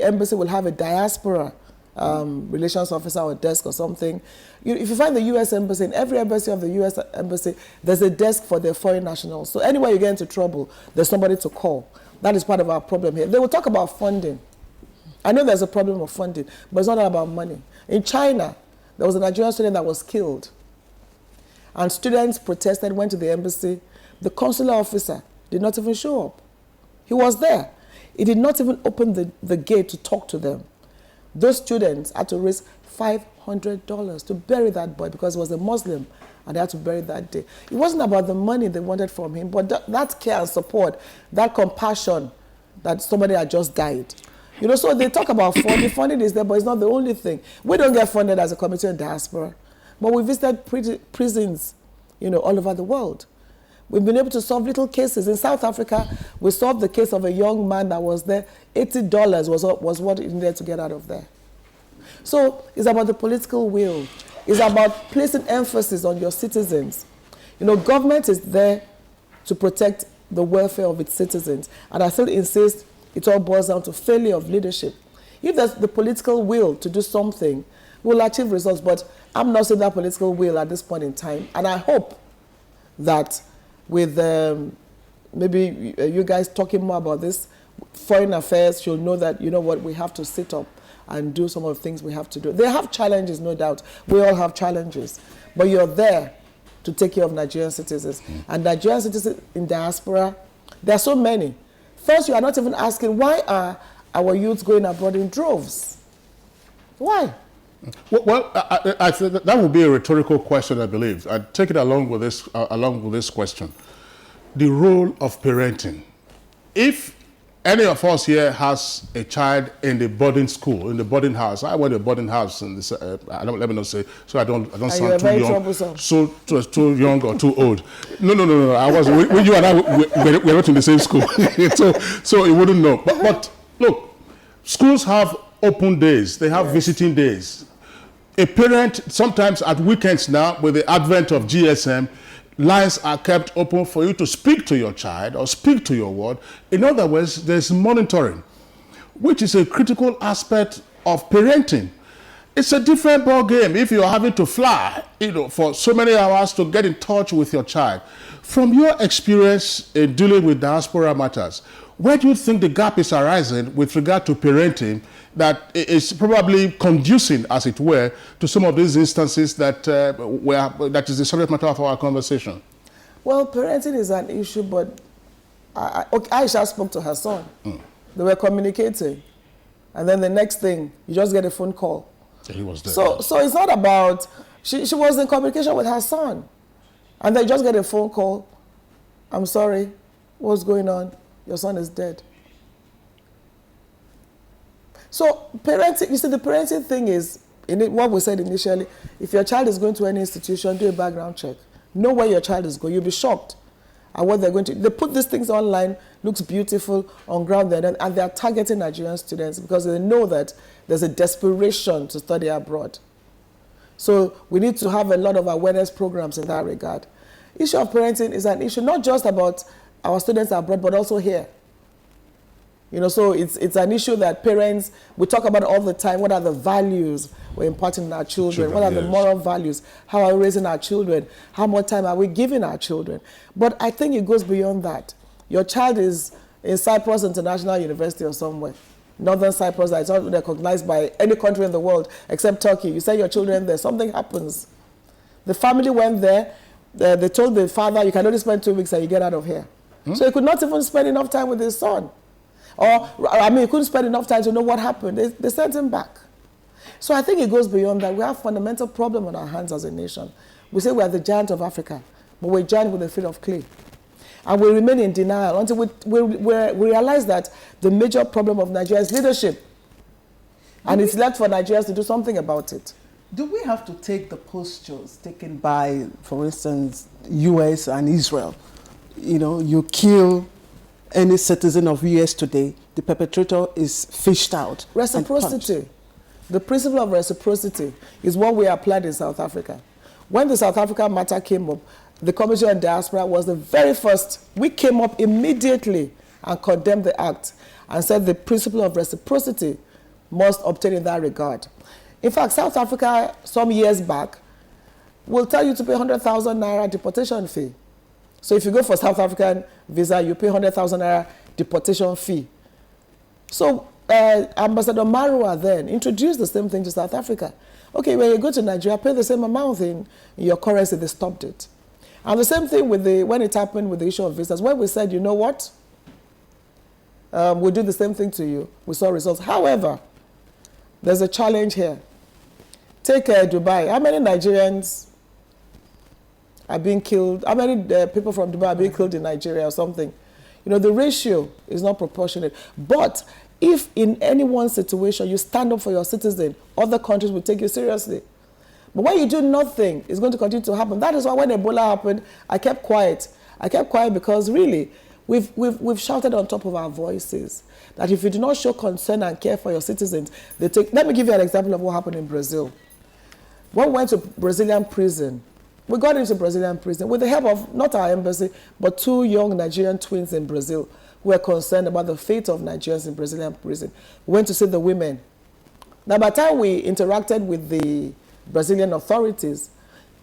embassy will have a diaspora relations officer or desk or something. If you find the U.S. embassy, in every embassy of the U.S. embassy, there's a desk for their foreign nationals. So anywhere you get into trouble, there's somebody to call. That is part of our problem here. They will talk about funding. I know there's a problem of funding, but it's not all about money. In China, there was a Nigerian student that was killed. And students protested, went to the embassy. The consular officer did not even show up. He was there. He did not even open the gate to talk to them. Those students had to raise $500 to bury that boy because he was a Muslim and they had to bury that day. It wasn't about the money they wanted from him, but that care and support, that compassion that somebody had just died. You know, so they talk about funding. Funding is there, but it's not the only thing. We don't get funded as a committee on diaspora, but we visited prisons, you know, all over the world. We've been able to solve little cases. In South Africa, we solved the case of a young man that was there. $80 was what he needed to get out of there. So it's about the political will. It's about placing emphasis on your citizens. You know, government is there to protect the welfare of its citizens. And I still insist it all boils down to failure of leadership. If there's the political will to do something, we'll achieve results. But I'm not seeing that political will at this point in time. And I hope that with maybe you guys talking more about this, foreign affairs, you'll know that, you know what, we have to sit up and do some of the things we have to do. They have challenges, no doubt. We all have challenges. But you're there to take care of Nigerian citizens. And Nigerian citizens in diaspora, there are so many. First, you are not even asking, why are our youths going abroad in droves? Why? Well, I that would be a rhetorical question, I believe. I'd take it along with this question. The role of parenting. If any of us here has a child in the boarding school, in the boarding house, I went to a boarding house, and this, let me not say, so I don't sound too young, too young or too old. No. I was when you and I we were in the same school, so you wouldn't know. But look, schools have open days. They have visiting days. A parent, sometimes at weekends now, with the advent of GSM, lines are kept open for you to speak to your child or speak to your ward. In other words, there's monitoring, which is a critical aspect of parenting. It's a different ball game if you're having to fly, you know, for so many hours to get in touch with your child. From your experience in dealing with diaspora matters, where do you think the gap is arising with regard to parenting that is probably conducing, as it were, to some of these instances that that is the subject matter of our conversation? Well, parenting is an issue, but Aisha spoke to her son. They were communicating. And then the next thing, you just get a phone call. He was there. So it's not about, she was in communication with her son. And they just get a phone call. I'm sorry, what's going on? Your son is dead. So parenting, you see, the parenting thing is, what we said initially, if your child is going to any institution, do a background check. Know where your child is going. You'll be shocked at what they're going to. They put these things online, looks beautiful, on ground there, and they're targeting Nigerian students because they know that there's a desperation to study abroad. So we need to have a lot of awareness programs in that regard. Issue of parenting is an issue not just about our students abroad, but also here. You know, so it's an issue that parents, we talk about all the time. What are the values we're imparting in our children? What are the moral values? How are we raising our children? How much time are we giving our children? But I think it goes beyond that. Your child is in Cyprus International University or somewhere. Northern Cyprus, that's not recognized by any country in the world except Turkey. You send your children there, something happens. The family went there, they told the father, you can only spend 2 weeks and you get out of here. So he could not even spend enough time with his son. Or, I mean, he couldn't spend enough time to know what happened. They sent him back. So I think it goes beyond that. We have a fundamental problem on our hands as a nation. We say we are the giant of Africa, but we're giant with a feet of clay. And we remain in denial until we realize that the major problem of Nigeria is leadership. And it's left for Nigerians to do something about it. Do we have to take the postures taken by, for instance, US and Israel? You know, you kill any citizen of US today, the perpetrator is fished out. Reciprocity. The principle of reciprocity is what we applied in South Africa. When the South Africa matter came up, the Commission on Diaspora was the very first. We came up immediately and condemned the act and said the principle of reciprocity must obtain in that regard. In fact, South Africa, some years back, will tell you to pay 100,000 naira deportation fee. So if you go for South African visa, you pay 100,000 naira deportation fee. So Ambassador Marua then introduced the same thing to South Africa. Okay, when you go to Nigeria, pay the same amount in your currency, they stopped it. And the same thing with when it happened with the issue of visas, when we said, you know what, we'll do the same thing to you. We saw results. However, there's a challenge here. Take Dubai. How many Nigerians are being killed? How many people from Dubai are being killed in Nigeria or something? You know, the ratio is not proportionate. But If in any one situation you stand up for your citizen, other countries will take you seriously. But when you do nothing, it's going to continue to happen. That is why when Ebola happened, I kept quiet. I kept quiet because really, we've shouted on top of our voices that if you do not show concern and care for your citizens, they take. Let me give you an example of what happened in Brazil. When we went to Brazilian prison, we got into Brazilian prison with the help of not our embassy, but 2 young Nigerian twins in Brazil who were concerned about the fate of Nigerians in Brazilian prison. We went to see the women. Now, by the time we interacted with the Brazilian authorities,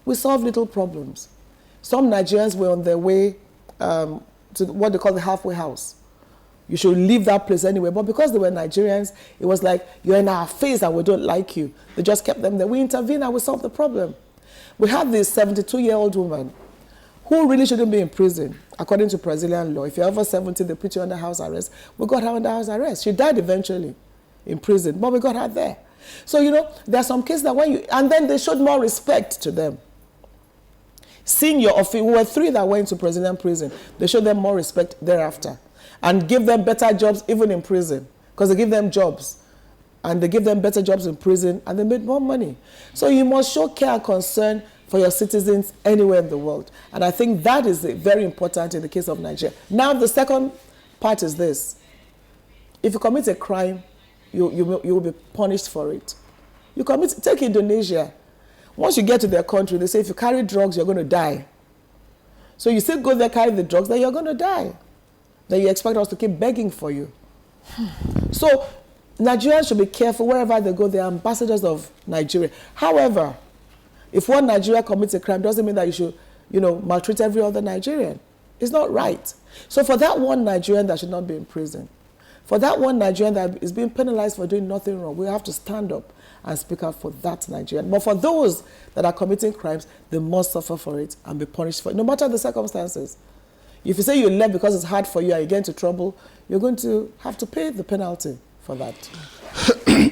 we solved little problems. Some Nigerians were on their way to what they call the halfway house. You should leave that place anyway. But because they were Nigerians, it was like, you're in our face and we don't like you. They just kept them there. We intervened and we solved the problem. We had this 72-year-old woman who really shouldn't be in prison, according to Brazilian law. If you're over 70, they put you under house arrest. We got her under house arrest. She died eventually in prison, but we got her there. So, you know, there are some cases that when you, and then they showed more respect to them. Senior officer, we were 3 that went to Brazilian prison. They showed them more respect thereafter and give them better jobs even in prison, because they give them jobs and they give them better jobs in prison and they made more money. So you must show care and concern for your citizens anywhere in the world. And I think that is very important in the case of Nigeria. Now, the second part is this. If you commit a crime, you will be punished for it. Take Indonesia. Once you get to their country, they say if you carry drugs, you're going to die. So you still go there, carry the drugs, then you're going to die. Then you expect us to keep begging for you. So Nigerians should be careful wherever they go. They are ambassadors of Nigeria. However, if one Nigerian commits a crime, doesn't mean that you should, maltreat every other Nigerian. It's not right. So for that one Nigerian that should not be in prison, for that one Nigerian that is being penalized for doing nothing wrong, we have to stand up and speak out for that Nigerian. But for those that are committing crimes, they must suffer for it and be punished for it, no matter the circumstances. If you say you left because it's hard for you and you get into trouble, you're going to have to pay the penalty for that.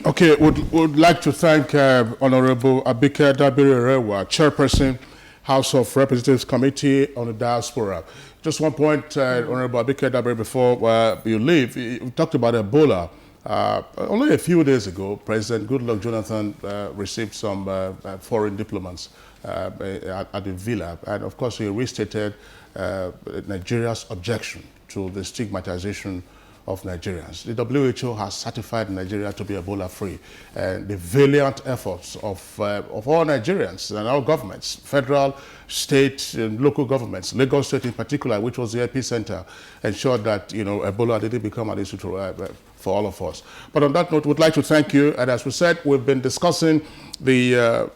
Okay, would like to thank Honorable Abike Dabiri-Rewa, Chairperson, House of Representatives Committee on the Diaspora. Just one point, Honorable Abike Dabiri, before you leave, you talked about Ebola. Only a few days ago, President Goodluck Jonathan received some foreign diplomats at the villa, and of course he restated Nigeria's objection to the stigmatization of Nigerians. The WHO has certified Nigeria to be Ebola-free, and the valiant efforts of all Nigerians and our governments, federal, state, and local governments, Lagos State in particular, which was the epicenter, ensured that Ebola didn't become an issue for all of us. But on that note, we'd like to thank you. And as we said, we've been discussing the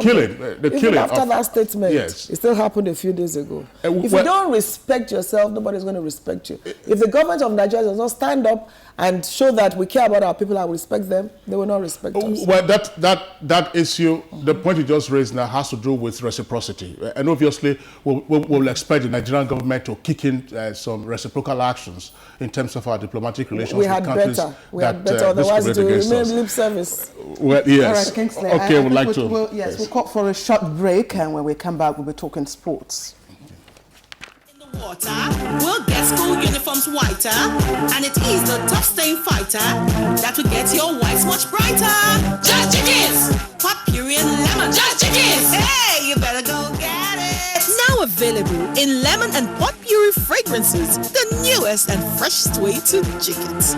killing after that statement, yes. It still happened a few days ago. If you don't respect yourself, nobody's going to respect you. If the government of Nigeria does not stand up and show that we care about our people and respect them, they will not respect us. Well, that issue, the point you just raised now, has to do with reciprocity. And obviously, we'll expect the Nigerian government to kick in some reciprocal actions in terms of our diplomatic relations with countries We had better, otherwise it will remain lip service. Well, yes. All right, Kingsley. Okay, we'd like to. We'll call for a short break, and when we come back, we'll be talking sports. Water will get school uniforms whiter, and it is the tough stain fighter that will get your whites much brighter. Just Chickens! Pot puree and lemon. Just Chickens! Hey, you better go get it! Now available in lemon and pot puree fragrances, the newest and freshest way to chickens.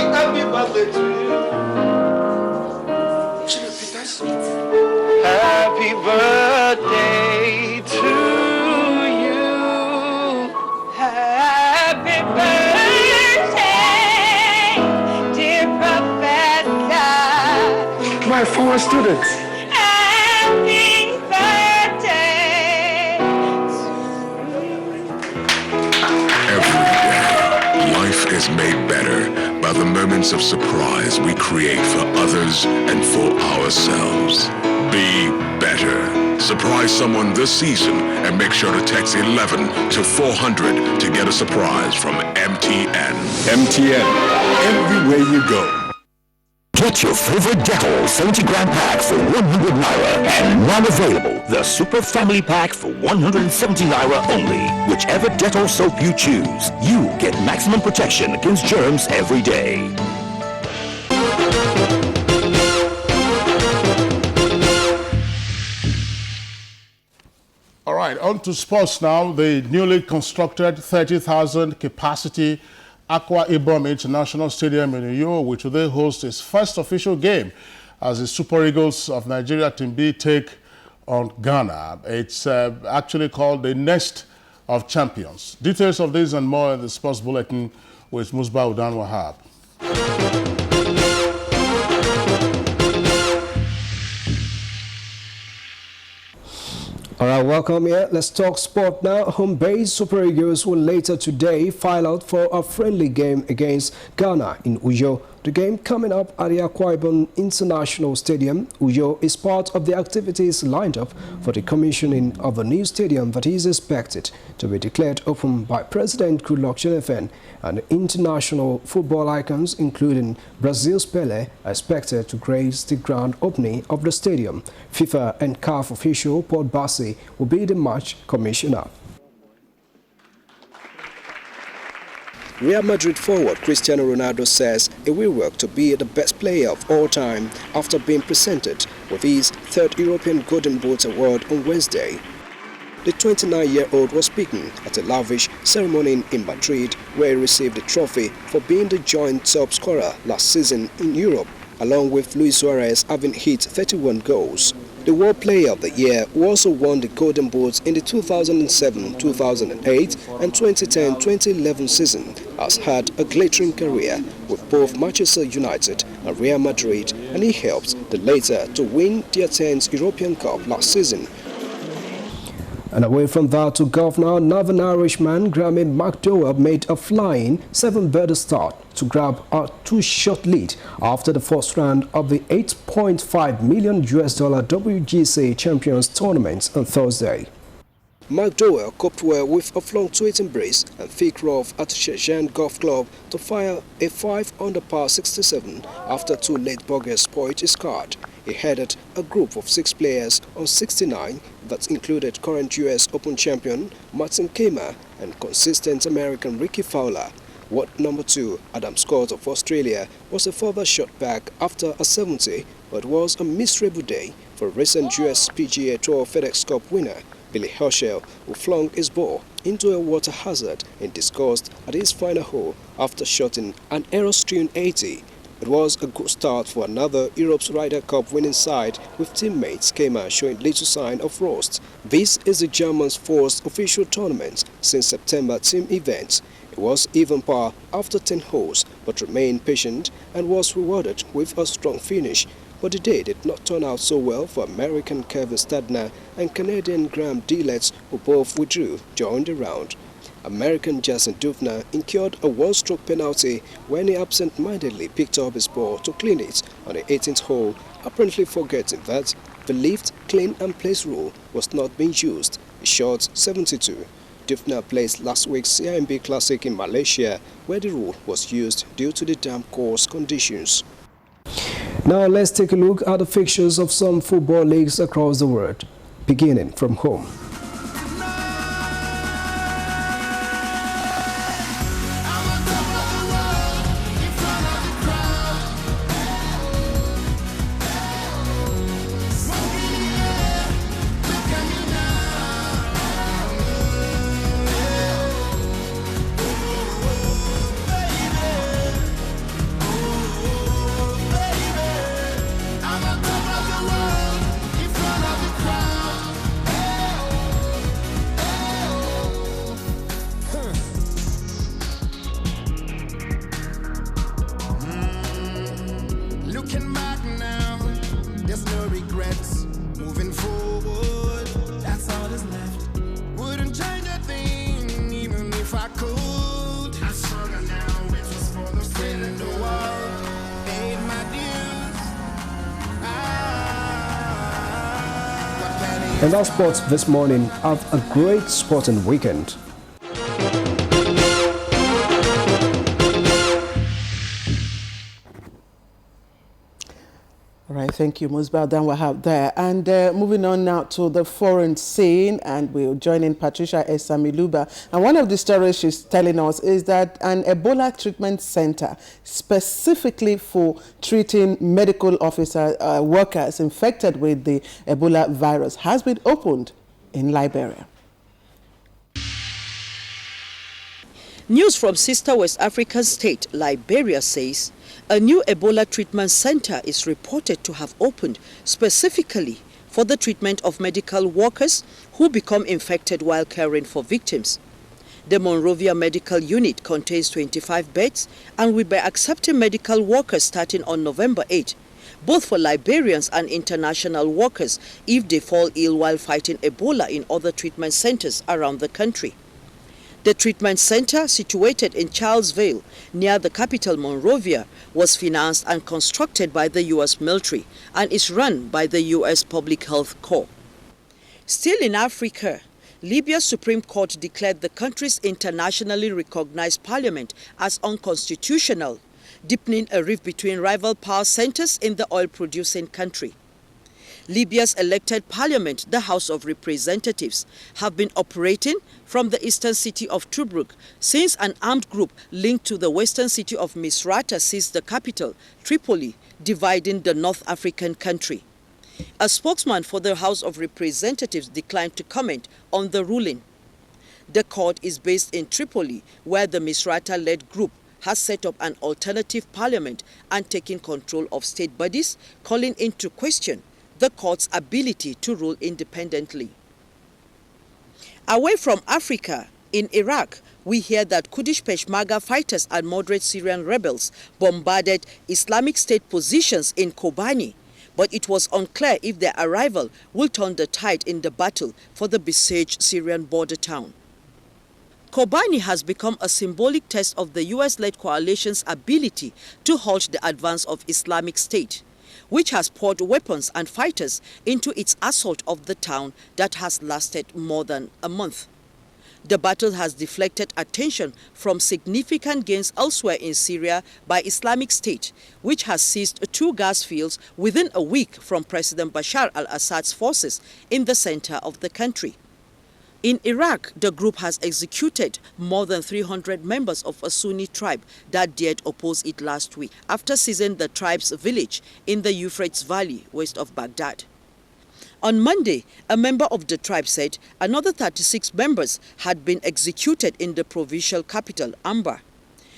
Happy birthday to you. Happy birthday to you. Happy birthday, dear Professor. My former students. Happy birthday Every day, life is made better by the moments of surprise we create for others and for ourselves. Be better. Surprise someone this season and make sure to text 11 to 400 to get a surprise from MTN. MTN, everywhere you go. Get your favorite Dettol 70-gram pack for 100 Naira. And now available, the Super Family Pack for 170 Naira only. Whichever Dettol soap you choose, you get maximum protection against germs every day. All right, on to sports now. The newly constructed 30,000 capacity Akwa Ibom International Stadium in Uyo will today host its first official game as the Super Eagles of Nigeria Team B take on Ghana. It's actually called the Nest of Champions. Details of this and more in the Sports Bulletin with Musbah Udan Wahab. All right, welcome here. Let's talk sport now. Home-based Super Eagles will later today file out for a friendly game against Ghana in Uyo. The game coming up at the Akwa Ibom International Stadium. Uyo is part of the activities lined up for the commissioning of a new stadium that is expected to be declared open by President Goodluck Jonathan, and international football icons including Brazil's Pelé are expected to grace the grand opening of the stadium. FIFA and CAF official Paul Bassi will be the match commissioner. Real Madrid forward Cristiano Ronaldo says he will work to be the best player of all time after being presented with his third European Golden Boot award on Wednesday. The 29-year-old was speaking at a lavish ceremony in Madrid where he received the trophy for being the joint top scorer last season in Europe, along with Luis Suarez having hit 31 goals. The World Player of the Year, who also won the Golden Boot in the 2007, 2008 and 2010-2011 season, has had a glittering career with both Manchester United and Real Madrid, and he helped the latter to win their 10th European Cup last season. And away from that to golf now, Northern Irishman Grammy McDowell made a flying 7-bird start to grab a 2-shot lead after the first round of the $8.5 million WGC Champions Tournament on Thursday. McDowell coped well with a fluctuating breeze and thick rough at Shenzhen Golf Club to fire a 5-under par 67 after 2 late bogeys spoiled his card. He headed a group of 6 players on 69 that included current US Open champion Martin Kaymer and consistent American Ricky Fowler. World number 2, Adam Scott of Australia, was a further shot back after a 70, but was a miserable day for recent US PGA Tour FedEx Cup winner Billy Herschel, who flung his ball into a water hazard in disgust at his final hole after shooting an error-strewn 80. It was a good start for another Europe's Ryder Cup winning side, with teammates Kaymer showing little sign of rust. This is the German's first official tournament since September team events. It was even par after 10 holes, but remained patient and was rewarded with a strong finish. But the day did not turn out so well for American Kevin Stadner and Canadian Graham Dillets, who both withdrew during the round. American Jason Dufner incurred a 1-stroke penalty when he absent-mindedly picked up his ball to clean it on the 18th hole, apparently forgetting that the lift, clean and place rule was not being used. He shot 72. Dufner placed last week's CIMB Classic in Malaysia, where the rule was used due to the damp course conditions. Now let's take a look at the fixtures of some football leagues across the world, beginning from home. And our sports this morning. Have a great sporting weekend. right, thank you, Musbah Dan Wahab there. And moving on now to the foreign scene, and we'll join in Patricia Esamiluba. And one of the stories she's telling us is that an Ebola treatment center specifically for treating medical officer workers infected with the Ebola virus has been opened in Liberia. News from sister West African state, Liberia, says a new Ebola treatment center is reported to have opened specifically for the treatment of medical workers who become infected while caring for victims. The Monrovia Medical Unit contains 25 beds and will be accepting medical workers starting on November 8, both for Liberians and international workers if they fall ill while fighting Ebola in other treatment centers around the country. The treatment center, situated in Charlesville, near the capital Monrovia, was financed and constructed by the U.S. military and is run by the U.S. Public Health Corps. Still in Africa, Libya's Supreme Court declared the country's internationally recognized parliament as unconstitutional, deepening a rift between rival power centers in the oil-producing country. Libya's elected parliament, the House of Representatives, have been operating from the eastern city of Tobruk since an armed group linked to the western city of Misrata seized the capital, Tripoli, dividing the North African country. A spokesman for the House of Representatives declined to comment on the ruling. The court is based in Tripoli, where the Misrata-led group has set up an alternative parliament and taken control of state bodies, calling into question the court's ability to rule independently. Away from Africa, in Iraq, we hear that Kurdish Peshmerga fighters and moderate Syrian rebels bombarded Islamic State positions in Kobani, but it was unclear if their arrival will turn the tide in the battle for the besieged Syrian border town. Kobani has become a symbolic test of the US-led coalition's ability to halt the advance of Islamic State, which has poured weapons and fighters into its assault of the town that has lasted more than a month. The battle has deflected attention from significant gains elsewhere in Syria by Islamic State, which has seized 2 gas fields within a week from President Bashar al-Assad's forces in the center of the country. In Iraq, the group has executed more than 300 members of a Sunni tribe that dared oppose it last week after seizing the tribe's village in the Euphrates Valley west of Baghdad. On Monday, a member of the tribe said another 36 members had been executed in the provincial capital, Anbar.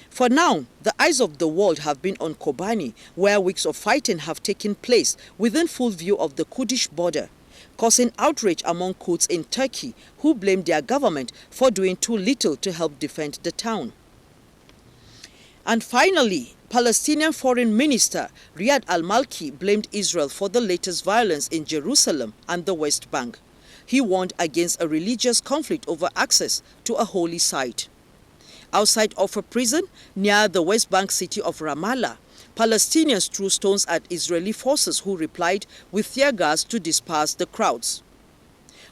For now, the eyes of the world have been on Kobani, where weeks of fighting have taken place within full view of the Kurdish border, causing outrage among Kurds in Turkey, who blame their government for doing too little to help defend the town. And finally, Palestinian Foreign Minister Riyad al-Malki blamed Israel for the latest violence in Jerusalem and the West Bank. He warned against a religious conflict over access to a holy site. Outside of a prison near the West Bank city of Ramallah, Palestinians threw stones at Israeli forces who replied with tear gas to disperse the crowds.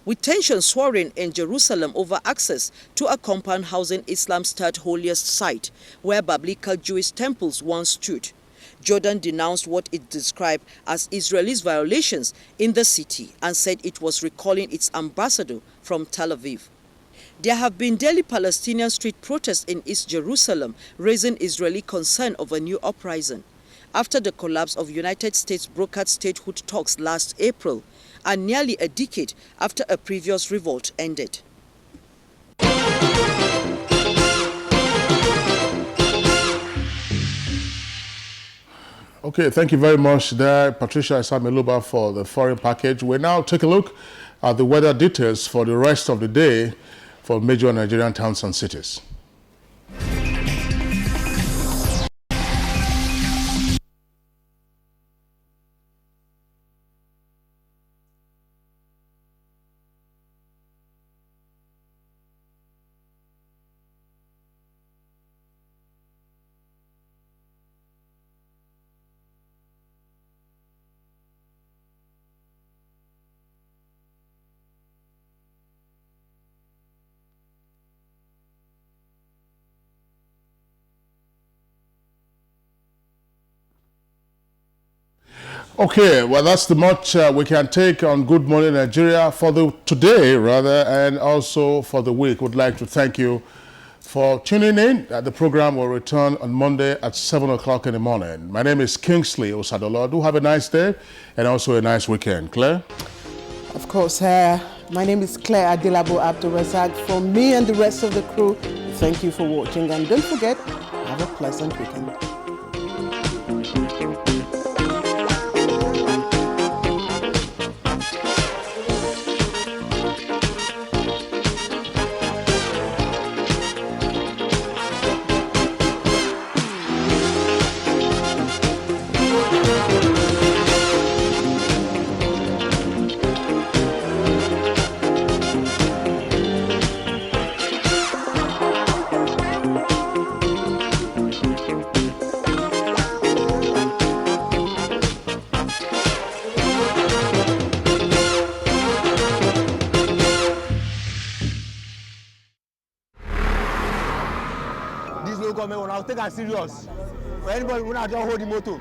With tensions soaring in Jerusalem over access to a compound housing Islam's third holiest site, where biblical Jewish temples once stood, Jordan denounced what it described as Israel's violations in the city and said it was recalling its ambassador from Tel Aviv. There have been daily Palestinian street protests in East Jerusalem, raising Israeli concern of a new uprising after the collapse of United States brokered statehood talks last April, and nearly a decade after a previous revolt ended. Okay, thank you very much there, Patricia Esamiluba, for the foreign package. We now take a look at the weather details for the rest of the day for major Nigerian towns and cities. Okay, well, that's the much we can take on Good Morning Nigeria for today, and also for the week. Would like to thank you for tuning in. The program will return on Monday at 7 o'clock in the morning. My name is Kingsley Osadolo. Do have a nice day and also a nice weekend. Claire? Of course, my name is Claire Adilabo Abdulrazak. From me and the rest of the crew, thank you for watching, and don't forget, have a pleasant weekend. This no comment, I'll take it serious. For anybody who not just hold the motor.